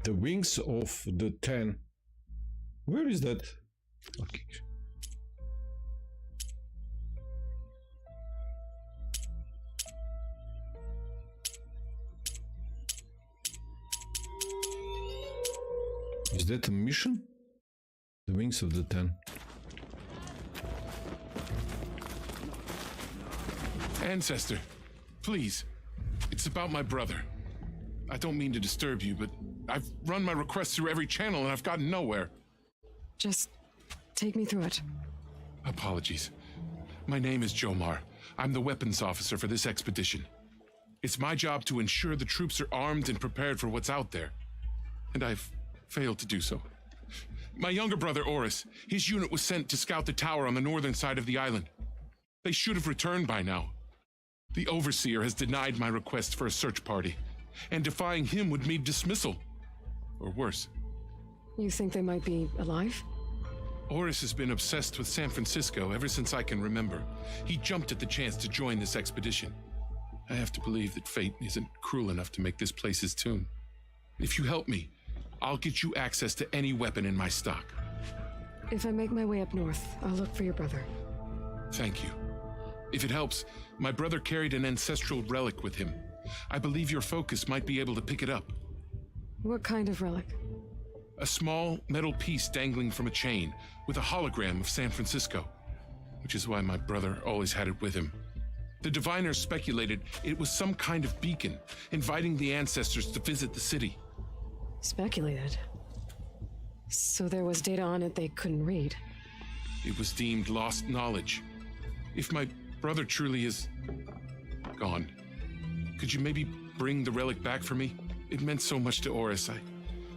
The wings of the 10. Where is that? Okay. Is that a mission? The wings of the 10. Ancestor, please. It's about my brother. I don't mean to disturb you, but I've run my request through every channel and I've gotten nowhere. Just take me through it. Apologies. My name is Jomar. I'm the weapons officer for this expedition. It's my job to ensure the troops are armed and prepared for what's out there. And I've failed to do so. My younger brother, Oris, his unit was sent to scout the tower on the northern side of the island. They should have returned by now. The Overseer has denied my request for a search party, and defying him would mean dismissal. Or worse. You think they might be alive? Oris has been obsessed with San Francisco ever since I can remember. He jumped at the chance to join this expedition. I have to believe that fate isn't cruel enough to make this place his tomb. If you help me, I'll get you access to any weapon in my stock. If I make my way up north, I'll look for your brother. Thank you. If it helps, my brother carried an ancestral relic with him. I believe your focus might be able to pick it up. What kind of relic? A small metal piece dangling from a chain with a hologram of San Francisco, which is why my brother always had it with him. The diviners speculated it was some kind of beacon, inviting the ancestors to visit the city. Speculated? So there was data on it they couldn't read? It was deemed lost knowledge. If my brother truly is gone, could you maybe bring the relic back for me? It meant so much to Oris.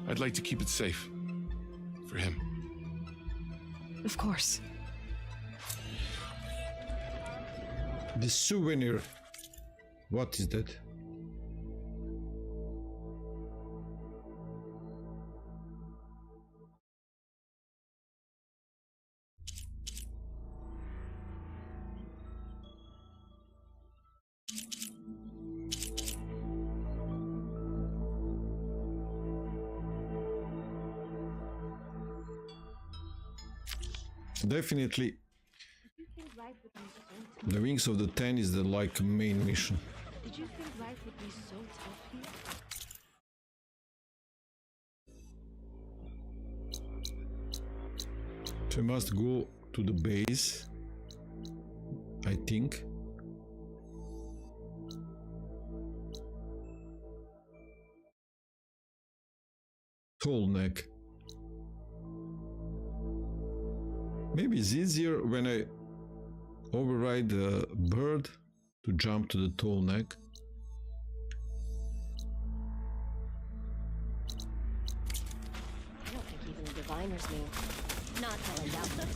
I'd like to keep it safe. For him. Of course. The souvenir. What is that? Definitely the Wings of the Ten is the like main mission. Did you think life would be so tough here? So we must go to the base, I think. Tall neck. Maybe it's easier when I override the bird to jump to the tall neck. I don't think even the diviners knew. Not telling Delta.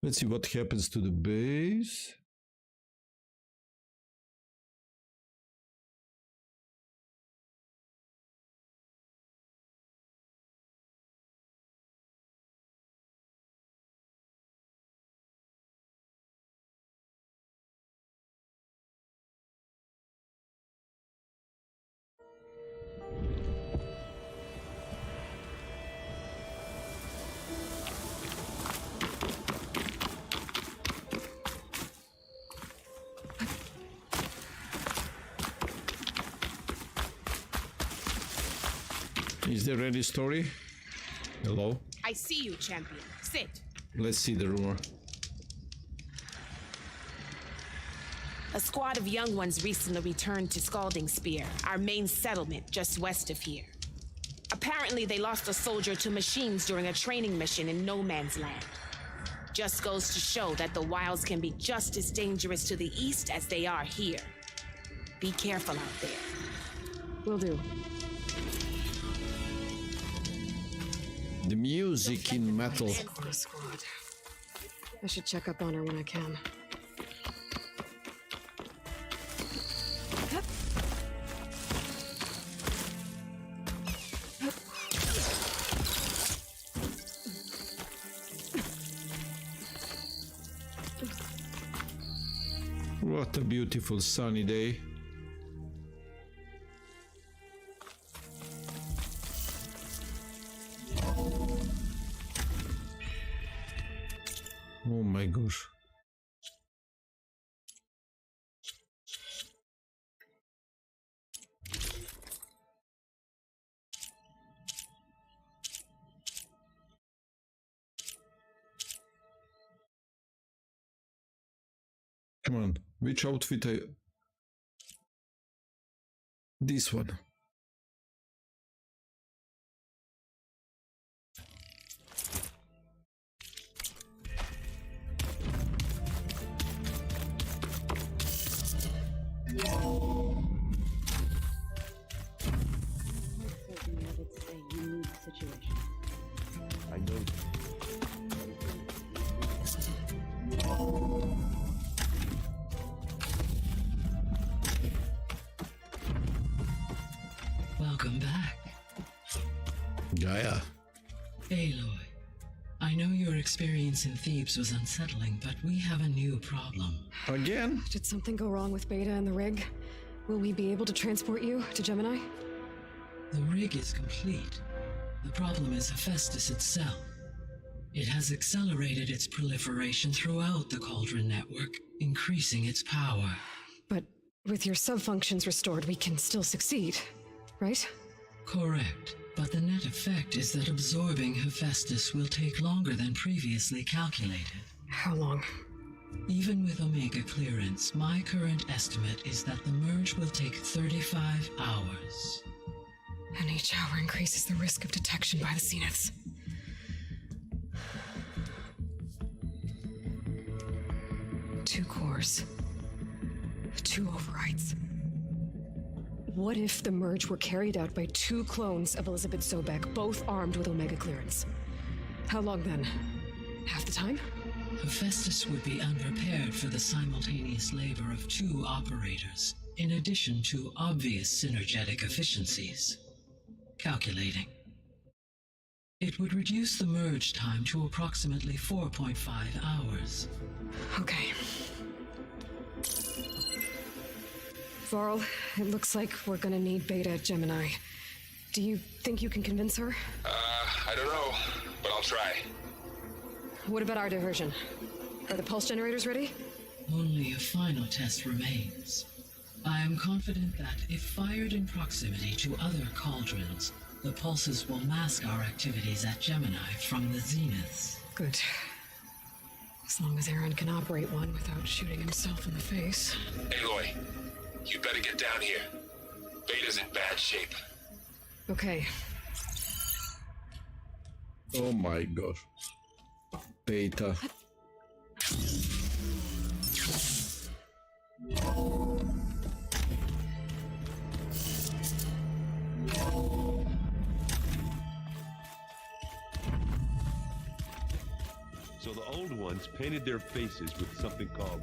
Let's see what happens to the base. Is there any story? Hello? I see you, champion. Sit. Let's see the rumor. A squad of young ones recently returned to Scalding Spear, our main settlement just west of here. Apparently, they lost a soldier to machines during a training mission in No Man's Land. Just goes to show that the wilds can be just as dangerous to the east as they are here. Be careful out there. Will do. The music in metal. Squad. I should check up on her when I can. What a beautiful sunny day. Oh my gosh. Come on, which outfit I... This one. It's a unique situation. I know. Gaia. Aloy, I know your experience in Thebes was unsettling, but we have a new problem. Again? Did something go wrong with Beta and the rig? Will we be able to transport you to Gemini? The rig is complete. The problem is Hephaestus itself. It has accelerated its proliferation throughout the Cauldron network, increasing its power. But with your subfunctions restored, we can still succeed, right? Correct. But the net effect is that absorbing Hephaestus will take longer than previously calculated. How long? Even with Omega clearance, my current estimate is that the merge will take 35 hours. And each hour increases the risk of detection by the Zeniths. Two cores. Two overrides. What if the merge were carried out by two clones of Elisabet Sobeck, both armed with Omega clearance? How long then? Half the time? Hephaestus would be unprepared for the simultaneous labor of two operators, in addition to obvious synergetic efficiencies. Calculating. It would reduce the merge time to approximately 4.5 hours. Okay. Varl, it looks like we're gonna need Beta at Gemini. Do you think you can convince her? I don't know, but I'll try. What about our diversion? Are the pulse generators ready? Only a final test remains. I am confident that if fired in proximity to other cauldrons, the pulses will mask our activities at Gemini from the Zeniths. Good. As long as Aaron can operate one without shooting himself in the face. Aloy, you better get down here. Beta's in bad shape. Okay. Oh my gosh. Beta. So the old ones painted their faces with something called...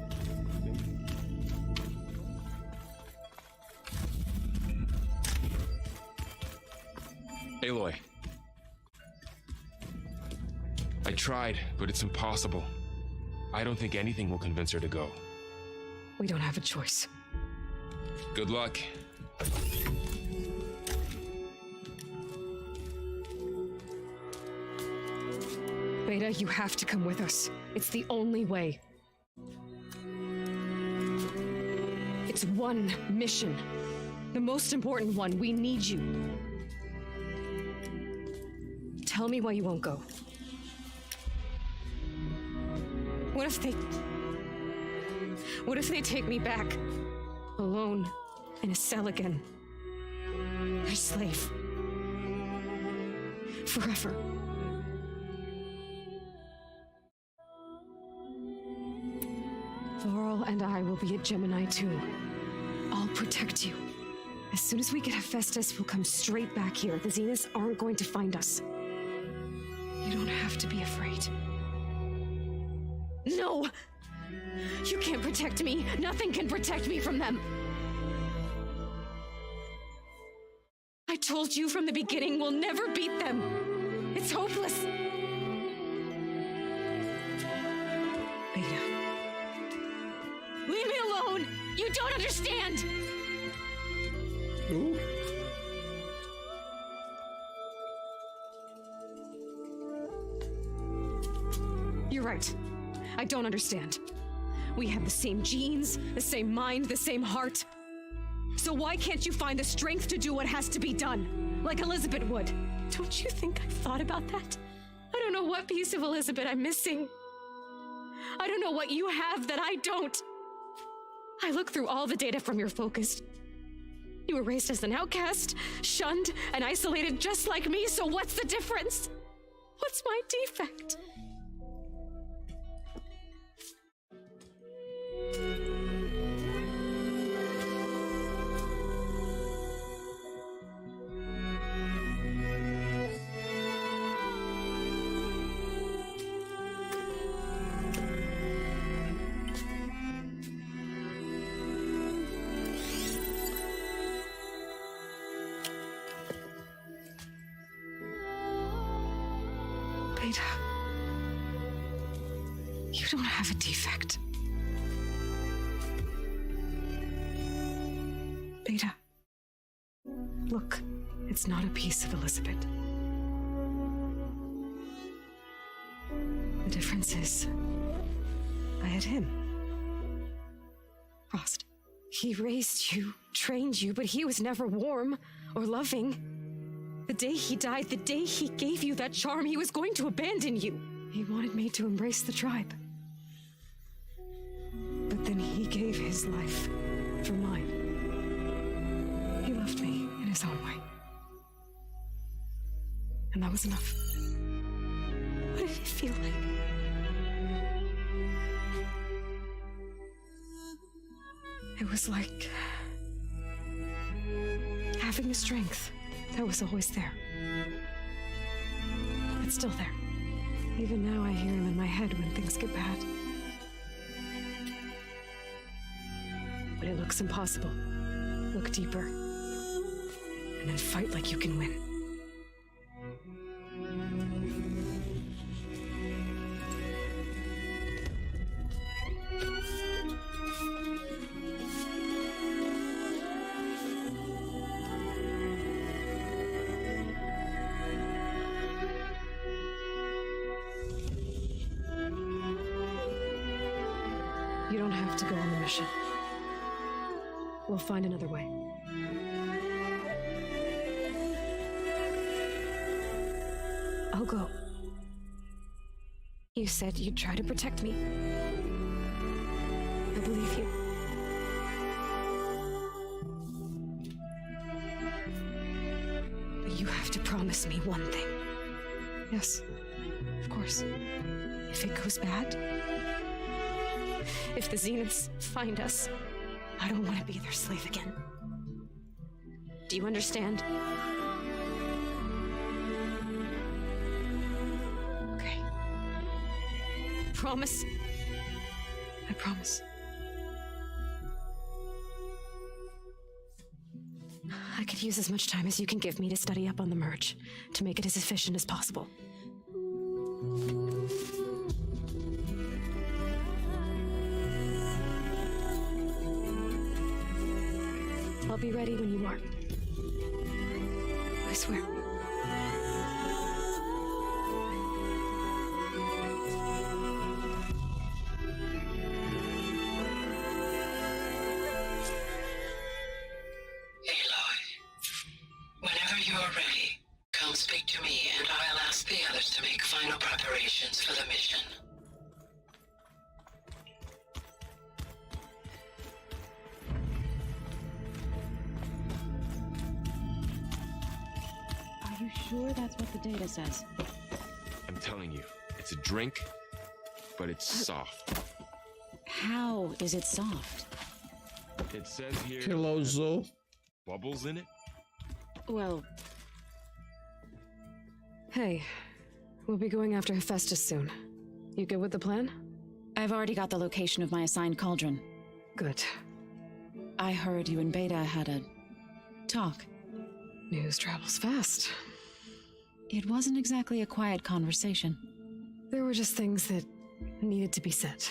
Aloy. I tried, but it's impossible. I don't think anything will convince her to go. We don't have a choice. Good luck. Beta, you have to come with us. It's the only way. It's one mission. The most important one. We need you. Tell me why you won't go. What if they take me back? Alone, in a cell again. A slave. Forever. Varl and I will be at Gemini too. I'll protect you. As soon as we get Hephaestus, we'll come straight back here. The Zeniths aren't going to find us. You don't have to be afraid. No! You can't protect me. Nothing can protect me from them. I told you from the beginning we'll never beat them. It's hopeless. Beta. Leave me alone! You don't understand! Ooh. You're right. I don't understand. We have the same genes, the same mind, the same heart. So why can't you find the strength to do what has to be done? Like Elisabet would. Don't you think I've thought about that? I don't know what piece of Elisabet I'm missing. I don't know what you have that I don't. I look through all the data from your focus. You were raised as an outcast, shunned, and isolated just like me, so what's the difference? What's my defect? You don't have a defect. Beta. Look, it's not a piece of Elisabet. The difference is, I had him. Frost. He raised you, trained you, but he was never warm or loving. The day he died, the day he gave you that charm, he was going to abandon you. He wanted me to embrace the tribe. But then he gave his life for mine. He loved me in his own way. And that was enough. What did it feel like? It was like having the strength that was always there. It's still there. Even now I hear him in my head when things get bad. When it looks impossible, look deeper. And then fight like you can win. You don't have to go on the mission. We'll find another way. I'll go. You said you'd try to protect me. I believe you. But you have to promise me one thing. Yes, of course. If it goes bad, if the Zeniths find us, I don't want to be their slave again. Do you understand? Okay. Promise? I promise. I could use as much time as you can give me to study up on the merge, to make it as efficient as possible. I'll be ready when you are. I swear. Aloy, whenever you are ready, come speak to me and I'll ask the others to make final preparations for the mission. Are you sure that's what the data says? I'm telling you, it's a drink, but it's soft. How is it soft? It says here. Hello, Zo. Bubbles in it? Well, Hey, we'll be going after Hephaestus soon. You good with the plan? I've already got the location of my assigned cauldron. Good. I heard you and Beta had a talk. News travels fast. It wasn't exactly a quiet conversation. There were just things that needed to be said.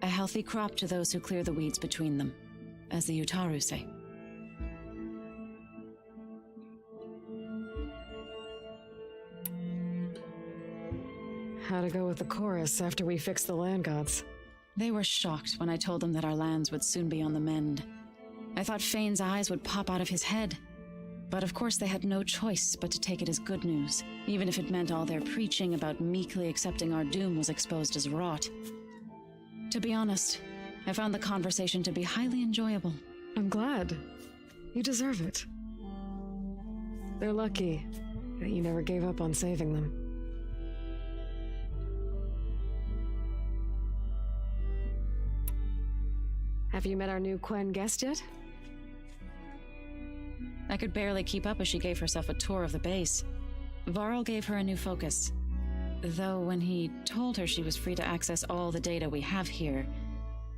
A healthy crop to those who clear the weeds between them, as the Utaru say. How to go with the chorus after we fixed the land gods? They were shocked when I told them that our lands would soon be on the mend. I thought Fane's eyes would pop out of his head. But of course they had no choice but to take it as good news, even if it meant all their preaching about meekly accepting our doom was exposed as rot. To be honest, I found the conversation to be highly enjoyable. I'm glad. You deserve it. They're lucky that you never gave up on saving them. Have you met our new Quen guest yet? I could barely keep up as she gave herself a tour of the base. Varl gave her a new focus. Though when he told her she was free to access all the data we have here,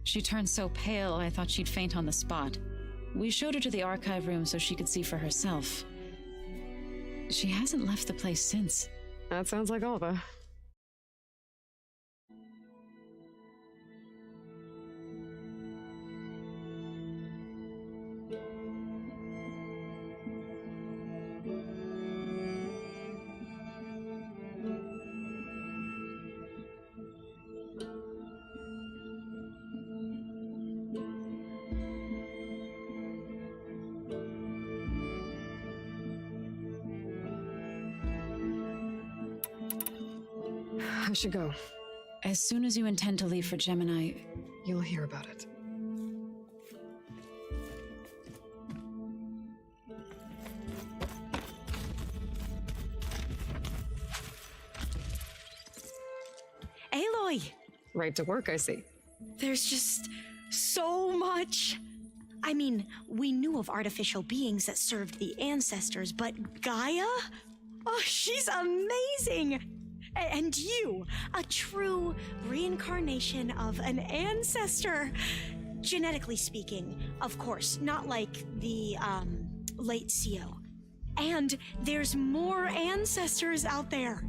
she turned so pale I thought she'd faint on the spot. We showed her to the archive room so she could see for herself. She hasn't left the place since. That sounds like Alva. I should go. As soon as you intend to leave for Gemini, you'll hear about it. Aloy! Right to work, I see. There's just so much. I mean, we knew of artificial beings that served the ancestors, but Gaia? Oh, she's amazing! And you, a true reincarnation of an ancestor. Genetically speaking, of course, not like the, late CO. And there's more ancestors out there,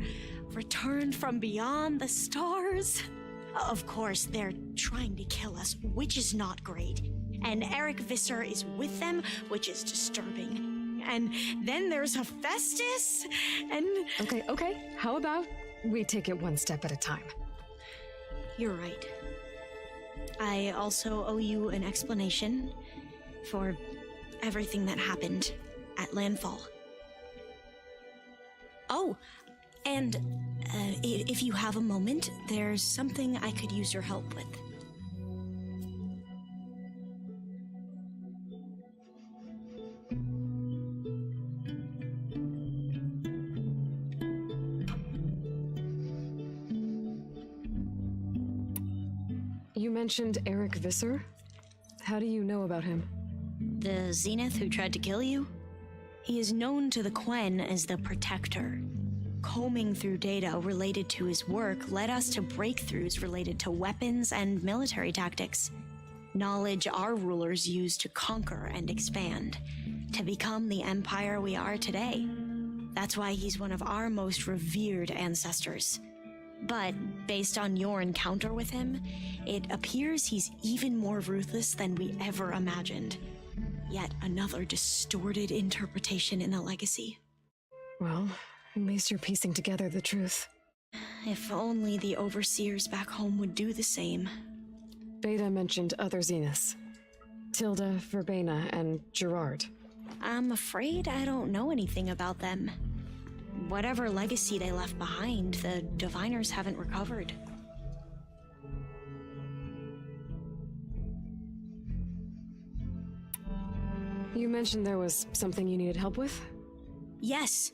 returned from beyond the stars. Of course, they're trying to kill us, which is not great. And Eric Visser is with them, which is disturbing. And then there's Hephaestus, and... Okay. How about we take it one step at a time? You're right. I also owe you an explanation for everything that happened at Landfall. Oh, and if you have a moment, there's something I could use your help with. You mentioned Eric Visser? How do you know about him? The Zenith who tried to kill you? He is known to the Quen as the Protector. Combing through data related to his work led us to breakthroughs related to weapons and military tactics. Knowledge our rulers used to conquer and expand, to become the empire we are today. That's why he's one of our most revered ancestors. But based on your encounter with him, it appears he's even more ruthless than we ever imagined. Yet another distorted interpretation in the legacy. Well, at least you're piecing together the truth. If only the overseers back home would do the same. Beta mentioned other Zeniths. Tilda, Verbena, and Gerard. I'm afraid I don't know anything about them. Whatever legacy they left behind, the Diviners haven't recovered. You mentioned there was something you needed help with? Yes.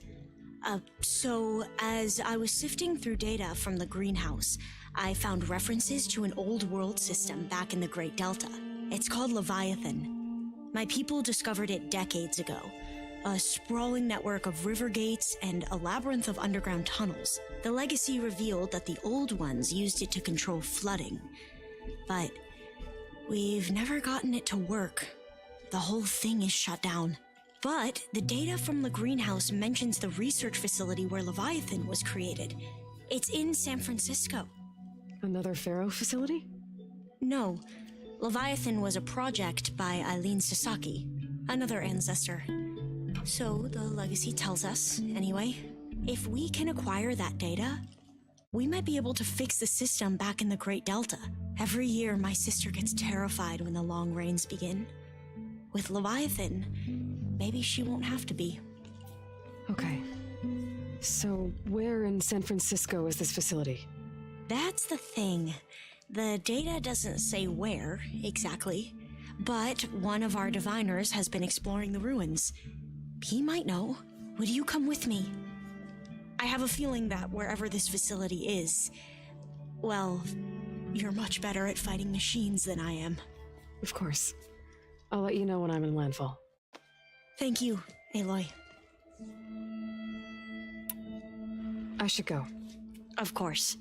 So, as I was sifting through data from the greenhouse, I found references to an old world system back in the Great Delta. It's called Leviathan. My people discovered it decades ago. A sprawling network of river gates and a labyrinth of underground tunnels. The legacy revealed that the old ones used it to control flooding. But we've never gotten it to work. The whole thing is shut down. But the data from the greenhouse mentions the research facility where Leviathan was created. It's in San Francisco. Another Faro facility? No. Leviathan was a project by Eileen Sasaki, another ancestor. So the legacy tells us, anyway, if we can acquire that data, we might be able to fix the system back in the Great Delta. Every year, my sister gets terrified when the long rains begin. With Leviathan, maybe she won't have to be. Okay. So, where in San Francisco is this facility? That's the thing. The data doesn't say where, exactly. But one of our diviners has been exploring the ruins. He might know. Would you come with me? I have a feeling that wherever this facility is, well, you're much better at fighting machines than I am. Of course. I'll let you know when I'm in landfall. Thank you, Aloy. I should go. Of course.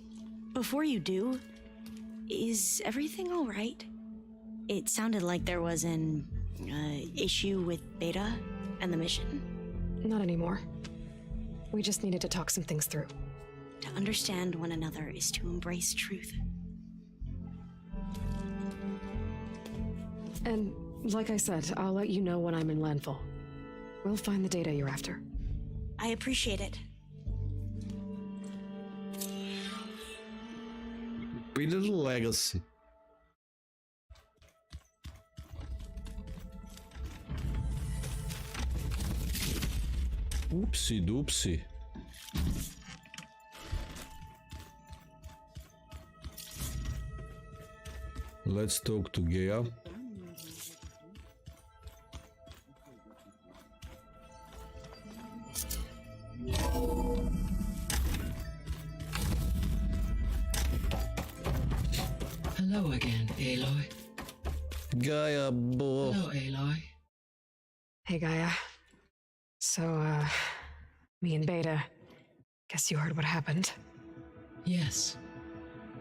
Before you do, is everything all right? It sounded like there was an issue with Beta and the mission. Not anymore. We just needed to talk some things through. To understand one another is to embrace truth. And like I said, I'll let you know when I'm in landfall. We'll find the data you're after. I appreciate it. Build a legacy. Oopsie doopsie. Let's talk to Gaia. Hello again, Aloy. Gaia, boy. Hello, Aloy. Hey, Gaia. So, me and Beta, guess you heard what happened. Yes.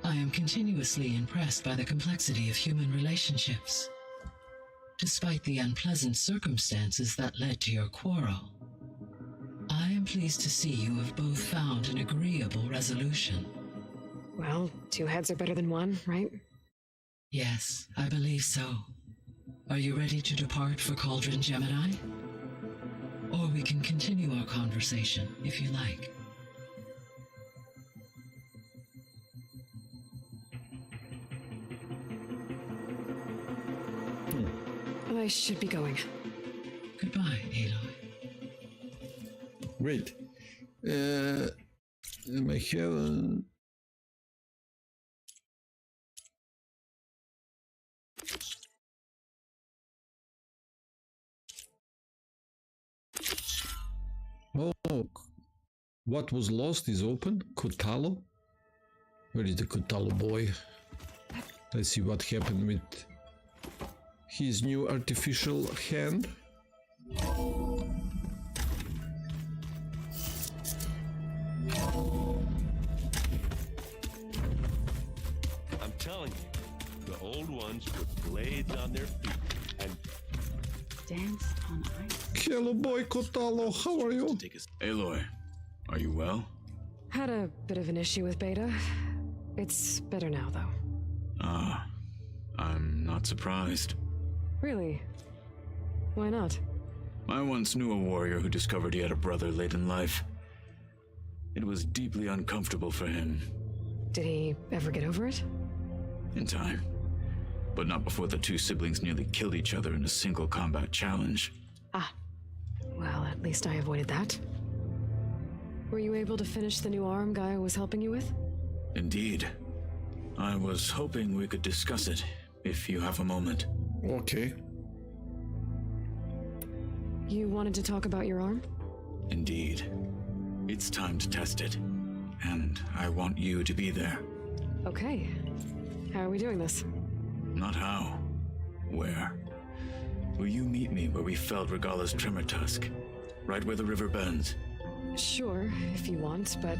I am continuously impressed by the complexity of human relationships. Despite the unpleasant circumstances that led to your quarrel, I am pleased to see you have both found an agreeable resolution. Well, two heads are better than one, right? Yes, I believe so. Are you ready to depart for Cauldron Gemini? Or we can continue our conversation, if you like. I should be going. Goodbye, Aloy. Great. I have Oh, what was lost is open. Kotalo? Where is the Kotalo boy? Let's see what happened with his new artificial hand. I'm telling you, the old ones put blades on their feet and danced on ice. Hello, boy Kotalo, how are you? Aloy, are you well? Had a bit of an issue with Beta. It's better now, though. Ah, I'm not surprised. Really? Why not? I once knew a warrior who discovered he had a brother late in life. It was deeply uncomfortable for him. Did he ever get over it? In time. But not before the two siblings nearly killed each other in a single combat challenge. Ah. Well, at least I avoided that. Were you able to finish the new arm Gaia was helping you with? Indeed. I was hoping we could discuss it, if you have a moment. Okay. You wanted to talk about your arm? Indeed. It's time to test it. And I want you to be there. Okay. How are we doing this? Not how. Where? Will you meet me where we felled Regala's tremor tusk? Right where the river bends? Sure, if you want, but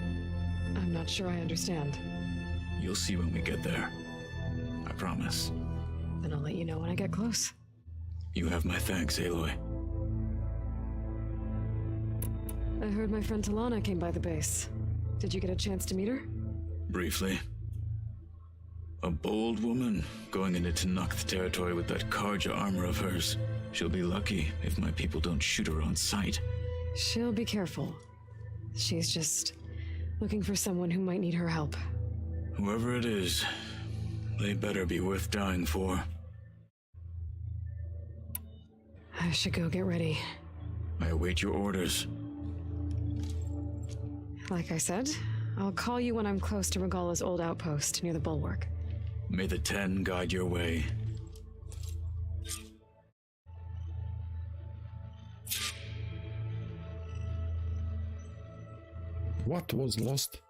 I'm not sure I understand. You'll see when we get there. I promise. Then I'll let you know when I get close. You have my thanks, Aloy. I heard my friend Talana came by the base. Did you get a chance to meet her? Briefly. A bold woman going into Tanakh territory with that Karja armor of hers. She'll be lucky if my people don't shoot her on sight. She'll be careful. She's just looking for someone who might need her help. Whoever it is, they better be worth dying for. I should go get ready. I await your orders. Like I said, I'll call you when I'm close to Regala's old outpost near the bulwark. May the 10 guide your way. What was lost?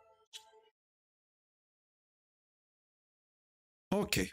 Okay.